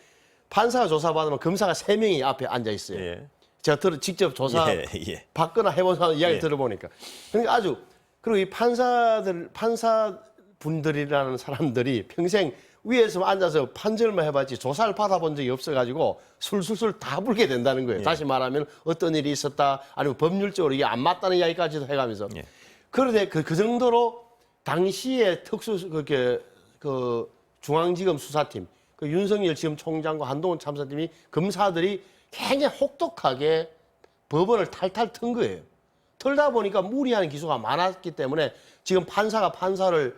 판사가 조사받으면 검사가 3명이 앞에 앉아 있어요. 예. 제가 직접 조사 예, 예. 받거나 해본 사람 이야기 예. 들어보니까. 그러니까 아주 그리고 이 판사분들이라는 사람들이 평생 위에서 앉아서 판결만 해봤지 조사를 받아본 적이 없어가지고 술술술 다 불게 된다는 거예요. 예. 다시 말하면 어떤 일이 있었다 아니면 법률적으로 이게 안 맞다는 이야기까지도 해가면서. 예. 그런데 그 정도로 당시에 그 중앙지검 수사팀, 그 윤석열 지검 총장과 한동훈 참사팀이 검사들이 굉장히 혹독하게 법원을 탈탈 튼 거예요. 털다 보니까 무리한 기소가 많았기 때문에 지금 판사가 판사를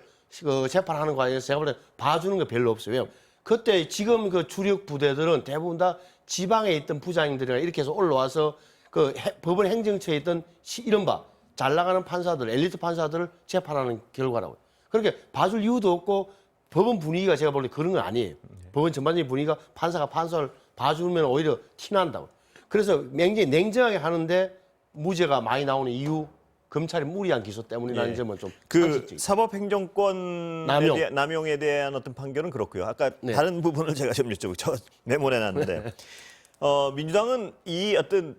재판하는 과정에서 제가 볼 때 봐주는 게 별로 없어요. 왜냐면 그때 지금 그 주력 부대들은 대부분 다 지방에 있던 부장님들이나 이렇게 해서 올라와서 그 법원 행정처에 있던 이른바 잘 나가는 판사들, 엘리트 판사들을 재판하는 결과라고요. 그렇게 봐줄 이유도 없고 법원 분위기가 제가 볼 때 그런 건 아니에요. 법원 전반적인 분위기가 판사가 판사를 봐주면 오히려 티난다고. 그래서 굉장히 냉정하게 하는데 무죄가 많이 나오는 이유, 검찰의 무리한 기소 때문이라는 예. 점은 좀 그 상식적이죠. 사법행정권 남용에 대한 어떤 판결은 그렇고요. 아까 네. 다른 부분을 제가 좀 여쭤보고 저 메모해놨는데 민주당은 이 어떤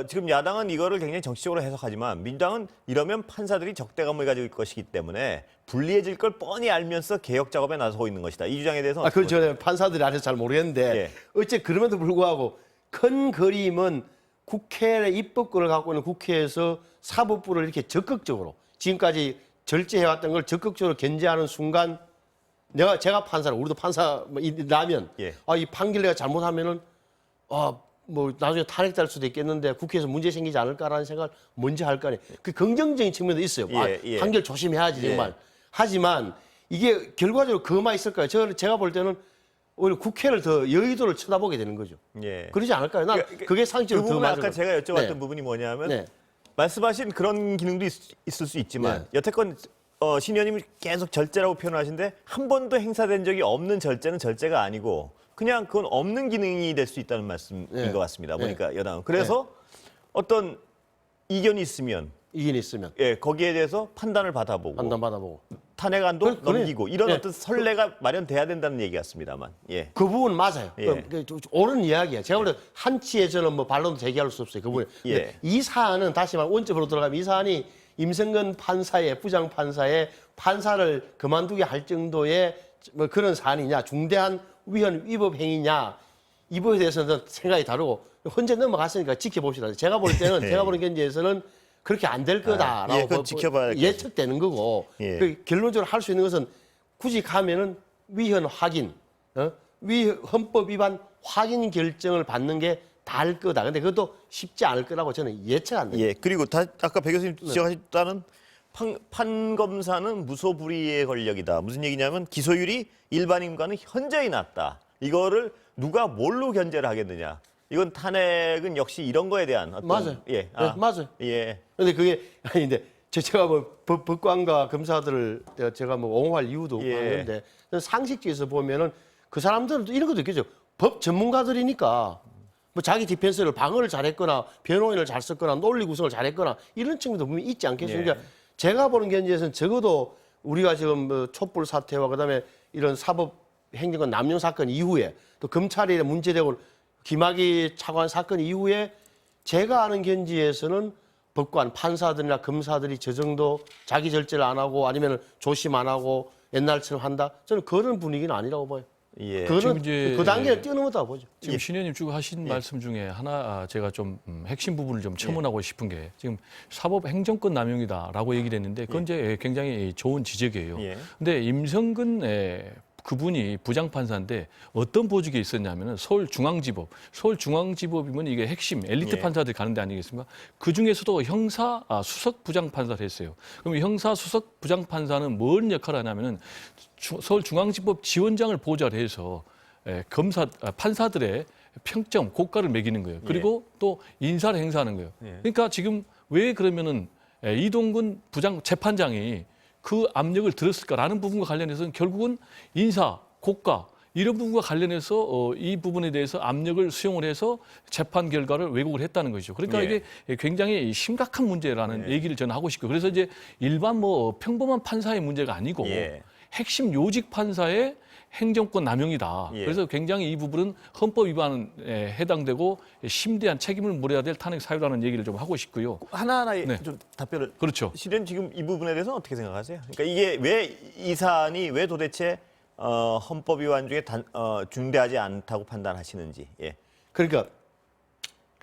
지금 야당은 이거를 굉장히 정치적으로 해석하지만 민주당은 이러면 판사들이 적대감을 가질 것이기 때문에 불리해질 걸 뻔히 알면서 개혁 작업에 나서고 있는 것이다. 이 주장에 대해서 그건 저는 판사들이 안 해서 잘 모르겠는데 예. 어째 그럼에도 불구하고 큰 그림은 국회의 입법권을 갖고 있는 국회에서 사법부를 이렇게 적극적으로 지금까지 절제해왔던 걸 적극적으로 견제하는 순간 제가 판사를 우리도 판사라면 예. 이 판결 내가 잘못하면은 뭐 나중에 탄핵될 수도 있겠는데 국회에서 문제 생기지 않을까라는 생각을 먼저 할 거 아니에요. 그 긍정적인 측면도 있어요. 예. 판결 조심해야지 정말. 예. 하지만 이게 결과적으로 그것만 있을까요? 제가 볼 때는 오히려 국회를 더 여의도를 쳐다보게 되는 거죠. 예. 그러지 않을까요? 난 그러니까 그게 그 상식적으로 더 부분은 맞은 아까 것 제가 같아요. 여쭤봤던 네. 부분이 뭐냐면 네. 말씀하신 그런 기능도 있을 수 있지만 여태껏 신 의원님이 계속 절제라고 표현하시는데 한 번도 행사된 적이 없는 절제는 절제가 아니고 그냥 그건 없는 기능이 될 수 있다는 말씀인 예. 것 같습니다. 예. 보니까 여당은. 그래서 어떤 이견이 있으면 이견이 있으면 예, 거기에 대해서 판단을 받아보고 판단 받아보고 탄핵안도 그래. 넘기고 이런 예. 어떤 선례가 마련돼야 된다는 얘기 같습니다.만. 예. 그 부분 맞아요. 예. 옳은 이야기야. 제가 볼 때 한치에 저는 뭐 반론도 제기할 수 없어요. 그 부분. 근데 예. 이 사안은 다시 말해 원점으로 들어가면 이 사안이 임성근 판사의 부장 판사의 판사를 그만두게 할 정도의 뭐 그런 사안이냐, 중대한 위헌 위법 행위냐 이 부분에 대해서는 생각이 다르고 현재 넘어갔으니까 지켜봅시다. 제가 볼 때는 예. 제가 보는 견지에서는 그렇게 안 될 거다라고 예, 그건 지켜봐야 될 것 예측되는 거고 예. 그 결론적으로 할 수 있는 것은 굳이 가면은 위헌 확인, 헌법 위반 확인 결정을 받는 게 다할 거다. 근데 그것도 쉽지 않을 거라고 저는 예측합니다. 예. 그리고 아까 배 교수님 지적하셨다는 판검사는 무소불위의 권력이다. 무슨 얘기냐면 기소율이 일반인과는 현저히 낮다. 이거를 누가 뭘로 견제를 하겠느냐. 이건 탄핵은 역시 이런 거에 대한 어떤 맞아요. 예. 네, 맞아요. 예. 근데 그게 아닌데 제가 뭐 법관과 검사들을 제가 뭐 옹호할 이유도 없고 예. 하는데 상식적에서 보면은 그 사람들은 또 이런 것도 있겠죠. 법 전문가들이니까 뭐 자기 디펜스를 방어를 잘했거나 변호인을 잘 썼거나 논리 구성을 잘했거나 이런 측면도 분명히 있지 않겠습니까? 예. 제가 보는 견지에서는 적어도 우리가 지금 뭐 촛불 사태와 그다음에 이런 사법 행정권 남용 사건 이후에 또 검찰이 문제되고 김학의 차관 사건 이후에 제가 아는 견지에서는 법관 판사들이나 검사들이 저 정도 자기 절제를 안 하고 아니면 조심 안 하고 옛날처럼 한다. 저는 그런 분위기는 아니라고 봐요. 예. 지금 그거는 이제 그 단계를 뛰어넘었다고 보죠. 지금 신 의원님 쭉 하신 말씀 중에 하나 제가 좀 핵심 부분을 좀 첨언하고 싶은 게 지금 사법 행정권 남용이다라고 얘기를 했는데 그건 이제 굉장히 좋은 지적이에요. 예. 근데 임성근 그분이 부장판사인데 어떤 보직에 있었냐면은 서울중앙지법이면 이게 핵심 엘리트 예. 판사들이 가는 데 아니겠습니까? 그 중에서도 형사 수석 부장판사를 했어요. 그럼 형사 수석 부장판사는 뭔 역할을 하냐면은 서울중앙지법 지원장을 보좌를 해서 판사들의 평점, 고가를 매기는 거예요. 그리고 또 인사를 행사하는 거예요. 그러니까 지금 왜 그러면은 이동근 재판장이 그 압력을 들었을까라는 부분과 관련해서는 결국은 인사, 고가 이런 부분과 관련해서 이 부분에 대해서 압력을 수용을 해서 재판 결과를 왜곡을 했다는 것이죠. 그러니까 예. 이게 굉장히 심각한 문제라는 얘기를 저는 하고 싶고 그래서 이제 일반 뭐 평범한 판사의 문제가 아니고 예. 핵심 요직 판사의 행정권 남용이다. 예. 그래서 굉장히 이 부분은 헌법 위반에 해당되고 심대한 책임을 물어야 될 탄핵 사유라는 얘기를 좀 하고 싶고요. 하나하나 네. 좀 답변을. 그렇죠. 실은 지금 이 부분에 대해서는 어떻게 생각하세요? 그러니까 이게 왜 이 사안이 왜 도대체 헌법 위반 중에 중대하지 않다고 판단하시는지. 예. 그러니까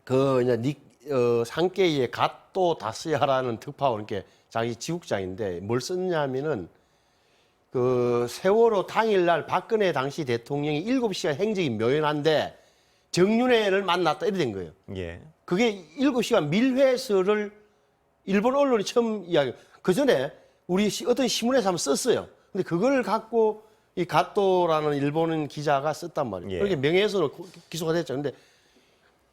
그 이제 상계의 갓도 다스야라는 특파원 이렇게 자기 지국장인데 뭘 썼냐면은 그 세월호 당일날 박근혜 당시 대통령이 7시간 행적이 묘연한데 정윤회를 만났다 이래 된 거예요. 예. 그게 7시간 밀회서를 일본 언론이 처음 이야기. 그 전에 우리 어떤 신문에서 한번 썼어요. 근데 그걸 갖고 이 갓도라는 일본인 기자가 썼단 말이에요. 예. 그렇게 명예훼손으로 기소가 됐죠. 근데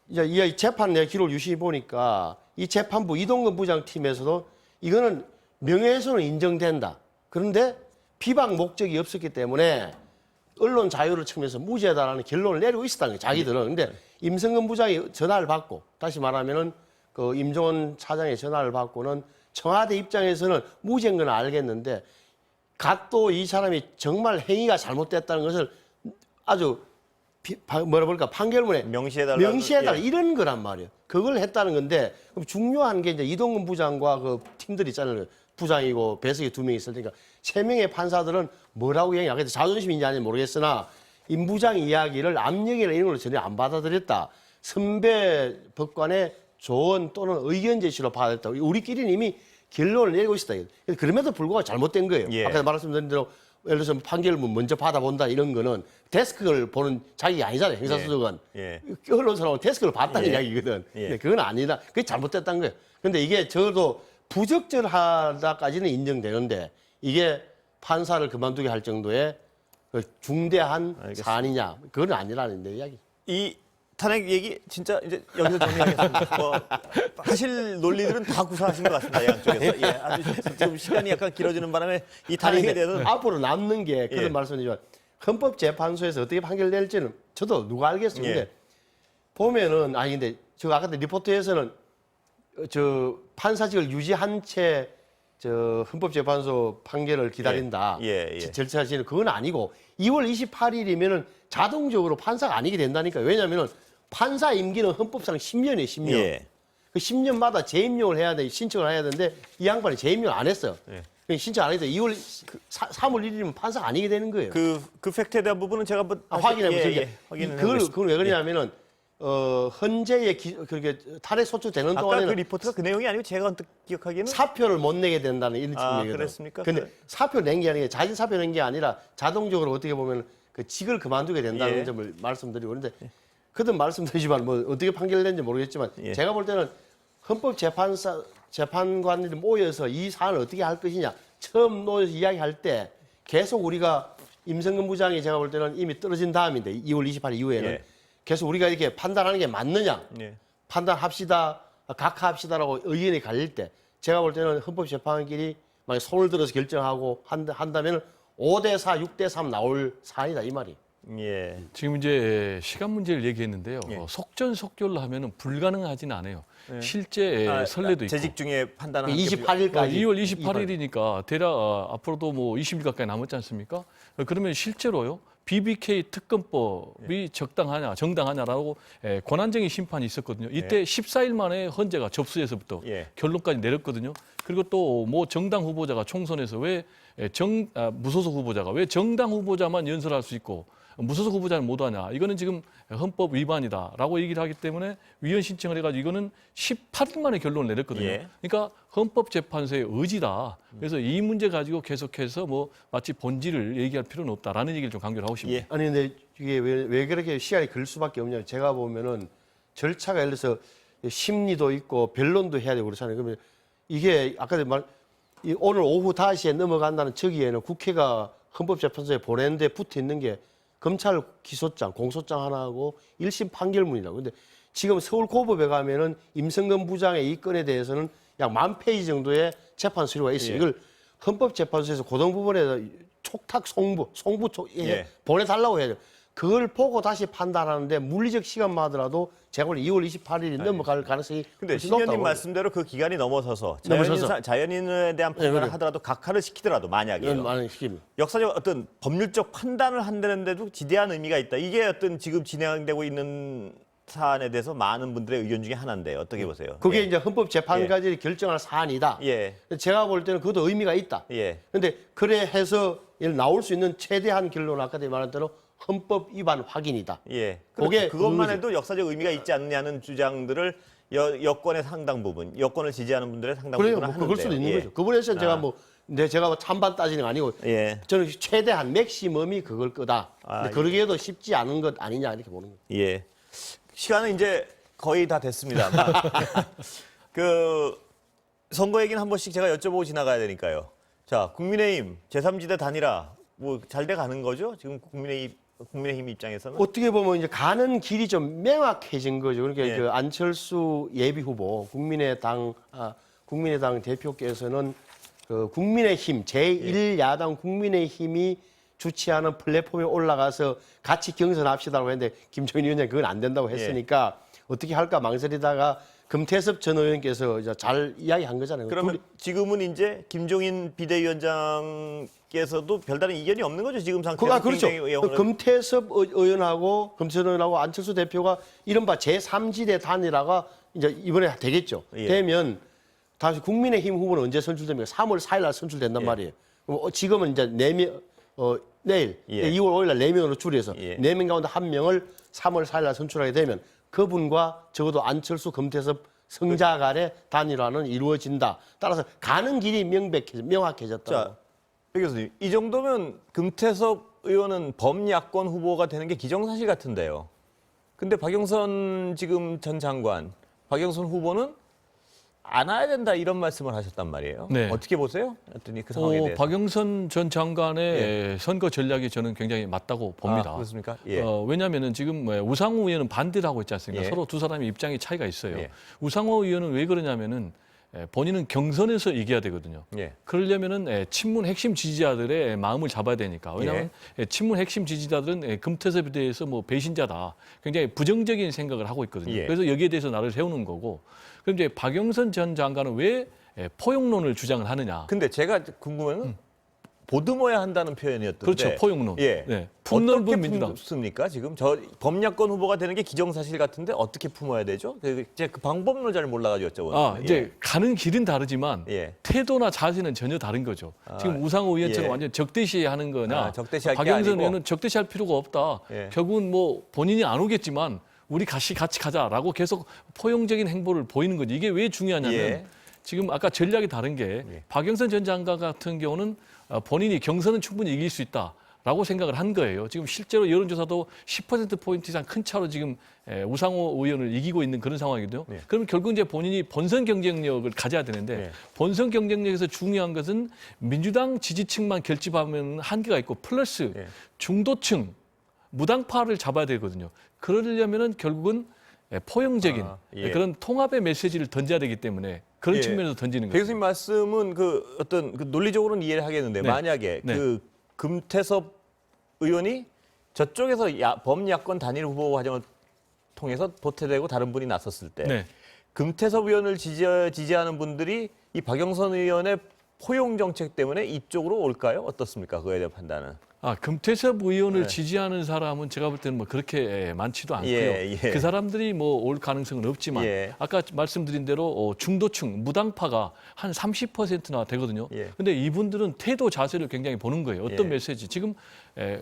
이제 이 재판 내 기록을 유심히 보니까 이 재판부 이동근 부장팀에서도 이거는 명예훼손은 인정된다. 그런데 비방 목적이 없었기 때문에 언론 자유를 측면에서 무죄다라는 결론을 내리고 있었다는 거예요. 자기들은. 근데 임성근 부장이 전화를 받고 다시 말하면은 그 임종원 차장의 전화를 받고는 청와대 입장에서는 무죄인 건 알겠는데 갓도 이 사람이 정말 행위가 잘못됐다는 것을 아주 뭐라 볼까 판결문에 명시해달라 예. 이런 거란 말이에요. 그걸 했다는 건데 그럼 중요한 게 이제 이동근 부장과 그 팀들 있잖아요. 부장이고 배석이 2명이 있을 테니까 3명의 판사들은 뭐라고 얘기하냐. 그래서 자존심인지 아닌지 모르겠으나 임 부장 이야기를 압력이나 이런 걸로 전혀 안 받아들였다. 선배 법관의 조언 또는 의견 제시로 받았다. 우리끼리는 이미 결론을 내리고 있었다. 그럼에도 불구하고 잘못된 거예요. 예. 아까 말씀드린 대로 예를 들어서 판결을 먼저 받아본다 이런 거는 데스크를 보는 자기가 아니잖아요. 형사수석은. 예. 언론사람은 데스크를 봤다는 예. 이야기거든. 예. 근데 그건 아니다. 그게 잘못됐다는 거예요. 근데 이게 저도 부적절하다까지는 인정되는데 이게 판사를 그만두게 할 정도의 그 중대한 알겠습니다. 사안이냐. 그건 아니라는 데 이야기. 이 탄핵 얘기 진짜 이제 여기서 정리하겠습니다. 뭐 하실 논리들은 다 구사하신 것 같습니다. 양쪽에서. 예, 아주 지금 시간이 약간 길어지는 바람에 이 탄핵에 대해서는 앞으로 남는 게 그런 예. 말씀이지만 헌법재판소에서 어떻게 판결될지는 저도 누가 알겠어요. 예. 근데 보면은 근데 저 아까 리포트에서는 저 판사직을 유지한 채 저 헌법재판소 판결을 기다린다. 절차지는 그건 아니고 2월 28일이면은 자동적으로 판사가 아니게 된다니까요. 왜냐면은 판사 임기는 헌법상 10년이에요, 10년. 예. 그 10년마다 재임용을 해야 돼, 신청을 해야 되는데 이 양반이 재임용을 안 했어요. 신청 안 해서 3월 1일이면 판사가 아니게 되는 거예요. 그 팩트에 대한 부분은 제가 한번 확인해 보세요. 확인을 그걸 왜 그러냐면은 헌재에 그렇게 탄핵 소추되는 아까 동안에는 그 리포트가 그 내용이 아니고 제가 언뜻 기억하기에는 사표를 못 내게 된다는 이런 측면이거든요. 그랬습니까? 근데 사표 낸 게 아니라 자진 사표 낸 게 아니라 자동적으로 어떻게 보면 그 직을 그만두게 된다는 점을 말씀드리고 그런데 그든 말씀드리지만 뭐 어떻게 판결됐는지 모르겠지만 제가 볼 때는 재판관들이 모여서 이 사안을 어떻게 할 것이냐 처음 모여서 이야기할 때 계속 우리가 임성근 부장이 제가 볼 때는 이미 떨어진 다음인데 2월 28일 이후에는 계속 우리가 이렇게 판단하는 게 맞느냐 판단합시다 각하합시다라고 의견이 갈릴 때 제가 볼 때는 헌법재판관끼리 만약 손을 들어서 결정하고 한다면 5대4, 6대3 나올 사안이다 이 말이. 지금 이제 시간 문제를 얘기했는데요. 속전속결로 하면은 불가능하지는 않아요. 실제 선례도 있고. 재직 중에 판단을 28일까지. 2월 28일이니까 대략 앞으로도 뭐 20일 가까이 남았지 않습니까? 그러면 실제로요. BBK 특검법이 정당하냐라고 권한쟁의 심판이 있었거든요. 이때 14일 만에 헌재가 접수해서부터 결론까지 내렸거든요. 그리고 또 뭐 정당 후보자가 총선에서 왜 무소속 후보자가 왜 정당 후보자만 연설할 수 있고 무소속 후보자는 못하냐. 이거는 지금 헌법 위반이다라고 얘기를 하기 때문에 위헌 신청을 해가지고 이거는 18일 만에 결론을 내렸거든요. 그러니까 헌법재판소의 의지다. 그래서 이 문제 가지고 계속해서 뭐 마치 본질을 얘기할 필요는 없다라는 얘기를 좀 강조를 하고 싶습니다. 아니 근데 이게 왜 그렇게 시간이 걸 수밖에 없냐. 제가 보면은 절차가 예를 들어서 심리도 있고 변론도 해야 되고 그렇잖아요. 그러면 이게 아까 오늘 오후 5시에 넘어간다는 저기에는 국회가 헌법재판소에 보내는데 붙어 있는 게 검찰 기소장, 공소장 하나하고 1심 판결문이라고. 근데 지금 서울고법에 가면은 임성근 부장의 이 건에 대해서는 약 10,000페이지 정도의 재판 서류가 있어요. 이걸 헌법재판소에서 고등부분에서 촉탁 송부 보내달라고 해야 돼요. 그걸 보고 다시 판단하는데 물리적 시간만 하더라도 제가 볼 2월 28일이 넘어갈 가능성이 근데 신현님 말씀대로 그 기간이 넘어서서 자연인에 대한 판단을 하더라도 각하를 시키더라도 만약에 역사적 어떤 법률적 판단을 한다는데도 지대한 의미가 있다. 이게 어떤 지금 진행되고 있는 사안에 대해서 많은 분들의 의견 중에 하나인데 어떻게 보세요? 그게 이제 헌법재판관들이 결정할 사안이다. 제가 볼 때는 그것도 의미가 있다. 그런데 그래 해서 나올 수 있는 최대한 결론은 아까 말한 대로 헌법 위반 확인이다. 그것만 해도 역사적 의미가 있지 않느냐는 주장들을 여권의 상당 부분, 여권을 지지하는 분들의 상당 부분은 하는데요. 그럴 수도 있는 거죠. 그분에서 제가 찬반 따지는 거 아니고 저는 최대한 맥시멈이 그걸 거다. 근데 그러기에도 쉽지 않은 것 아니냐 이렇게 보는 거예요. 시간은 이제 거의 다 됐습니다. 그 선거 얘기는 한 번씩 제가 여쭤보고 지나가야 되니까요. 자, 국민의힘 제3지대 단일화 뭐 잘 돼 가는 거죠? 지금 국민의힘 입장에서는 어떻게 보면 이제 가는 길이 좀 명확해진 거죠. 그러니까 그 안철수 예비 후보 국민의당 대표께서는 그 국민의힘 제1야당 국민의힘이 주최하는 플랫폼에 올라가서 같이 경선합시다라고 했는데 김종인 위원장이 그건 안 된다고 했으니까 어떻게 할까 망설이다가 금태섭 전 의원께서 이제 잘 이야기한 거잖아요. 그러면 지금은 이제 김종인 비대위원장께서도 별다른 이견이 없는 거죠, 지금 상태에서. 그렇죠. 금태섭 의원하고 안철수 대표가 이른바 제3지대 단일화가 이제 이번에 되겠죠. 되면 다시 국민의힘 후보는 언제 선출됩니까? 3월 4일 날 선출된단 말이에요. 지금은 이제 4명, 내일 2월 5일 날 4명으로 줄여서 4명 가운데 1명을 3월 4일 날 선출하게 되면 그분과 적어도 안철수, 금태섭 성자 간의 단일화는 이루어진다. 따라서 가는 길이 명확해졌다. 자, 백 교수님, 이 정도면 금태섭 의원은 범야권 후보가 되는 게 기정사실 같은데요. 근데 박영선 지금 전 장관, 박영선 후보는 안 와야 된다 이런 말씀을 하셨단 말이에요. 어떻게 보세요? 어떠니 그 상황에 대해서. 박영선 전 장관의 선거 전략이 저는 굉장히 맞다고 봅니다. 그렇습니까? 왜냐하면 지금 우상호 의원은 반대를 하고 있지 않습니까? 서로 두 사람의 입장의 차이가 있어요. 우상호 의원은 왜 그러냐면은 본인은 경선에서 이겨야 되거든요. 예. 그러려면은 친문 핵심 지지자들의 마음을 잡아야 되니까. 왜냐하면 친문 핵심 지지자들은 금태섭에 대해서 뭐 배신자다, 굉장히 부정적인 생각을 하고 있거든요. 예. 그래서 여기에 대해서 나를 세우는 거고. 그럼 이제 박영선 전 장관은 왜 포용론을 주장을 하느냐? 근데 제가 궁금한 건 보듬어야 한다는 표현이었던데. 그렇죠, 포용론. 예. 네. 폭넓은 어떻게 민주당. 품습니까? 지금 저 범야권 후보가 되는 게 기정사실 같은데 어떻게 품어야 되죠? 제가 그 방법론을 잘 몰라가지고 여쭤보는. 이제 가는 길은 다르지만 예. 태도나 자세는 전혀 다른 거죠. 지금 우상호 의원처럼 예. 완전 적대시하는 거냐? 적대시할 게 박영선 아니고. 의원은 적대시할 필요가 없다. 예. 결국은 뭐 본인이 안 오겠지만 우리 같이 가자라고 계속 포용적인 행보를 보이는 거지. 이게 왜 중요하냐면 예. 지금 아까 전략이 다른 게 박영선 전 장관 같은 경우는 본인이 경선은 충분히 이길 수 있다라고 생각을 한 거예요. 지금 실제로 여론조사도 10%포인트 이상 큰 차로 지금 우상호 의원을 이기고 있는 그런 상황이거든요. 그러면 결국 이제 본인이 본선 경쟁력을 가져야 되는데 본선 경쟁력에서 중요한 것은 민주당 지지층만 결집하면 한계가 있고 플러스 중도층, 무당파를 잡아야 되거든요. 그러려면은 결국은 포용적인 그런 통합의 메시지를 던져야 되기 때문에 그런 측면에서 던지는 배 거죠. 교수님 말씀은 그 어떤 그 논리적으로는 이해를 하겠는데 네. 만약에 네. 그 금태섭 의원이 저쪽에서 범야권 단일 후보 과정을 통해서 도태되고 다른 분이 나섰을 때 네. 금태섭 의원을 지지하는 분들이 이 박영선 의원의 포용 정책 때문에 이쪽으로 올까요? 어떻습니까? 그거에 대한 판단은. 금태섭 의원을 지지하는 사람은 제가 볼 때는 뭐 그렇게 많지도 않고요. 예. 그 사람들이 뭐 올 가능성은 없지만 아까 말씀드린 대로 중도층, 무당파가 한 30%나 되거든요. 근데 이분들은 태도 자세를 굉장히 보는 거예요. 어떤 메시지. 지금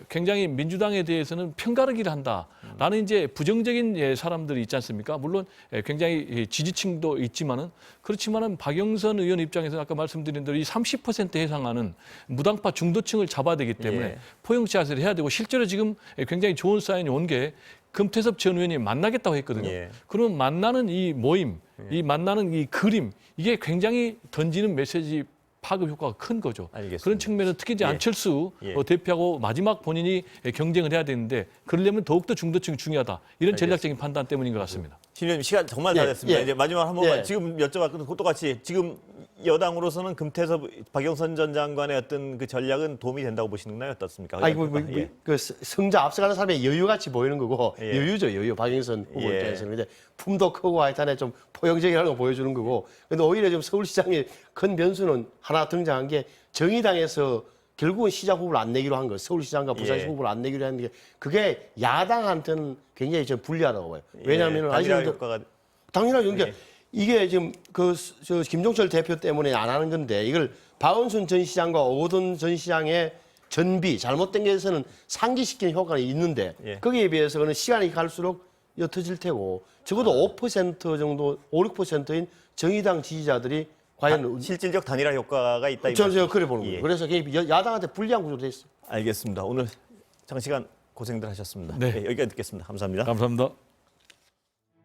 굉장히 민주당에 대해서는 편가르기를 한다라는 이제 부정적인 사람들이 있지 않습니까? 물론 굉장히 지지층도 있지만은 그렇지만은 박영선 의원 입장에서 아까 말씀드린 대로 이 30%에 해당하는 무당파 중도층을 잡아야 되기 때문에 포용 자세를 해야 되고 실제로 지금 굉장히 좋은 사인이 온 게 금태섭 전 의원이 만나겠다고 했거든요. 그러면 만나는 이 모임, 이 만나는 이 그림 이게 굉장히 던지는 메시지 파급 효과가 큰 거죠. 알겠습니다. 그런 측면에서 특히 이제 안철수 대표하고 마지막 본인이 경쟁을 해야 되는데 그러려면 더욱더 중도층이 중요하다. 이런 전략적인 판단 때문인 것 같습니다. 신의원님 시간 정말 다 됐습니다. 이제 마지막 한 번만 예. 지금 여쭤봤거든요. 똑같이 지금 여당으로서는 금태섭 박영선 전 장관의 어떤 그 전략은 도움이 된다고 보시나요? 어떻습니까? 그 성자 앞서가는 사람의 여유같이 보이는 거고 여유죠, 여유. 박영선 후보 예. 입장에서는. 근데 품도 크고 하여튼에 좀 포용적이라는 거 보여주는 거고. 근데 오히려 지금 서울시장의 큰 변수는 하나 등장한 게 정의당에서 결국은 시장 후보를 안 내기로 한 거, 서울시장과 부산시 후보를 안 내기로 했는데 그게 야당한테는 굉장히 좀 불리하다고 봐요. 왜냐하면 단일화 효과가 당연하죠. 그러니까 이게 지금 저 김종철 대표 때문에 안 하는 건데 이걸 박원순 전 시장과 오거돈 전 시장의 전비 잘못된 것에서는 상기시키는 효과가 있는데 거기에 비해서는 시간이 갈수록 옅어질 테고 적어도 5% 정도, 5, 6%인 정의당 지지자들이 과연 실질적 단일화 효과가 있다. 저는 그래 보는 거예요. 그래서 야당한테 불리한 구조로 돼 있어요. 알겠습니다. 오늘 장시간 고생들 하셨습니다. 네. 여기까지 듣겠습니다. 감사합니다. 감사합니다.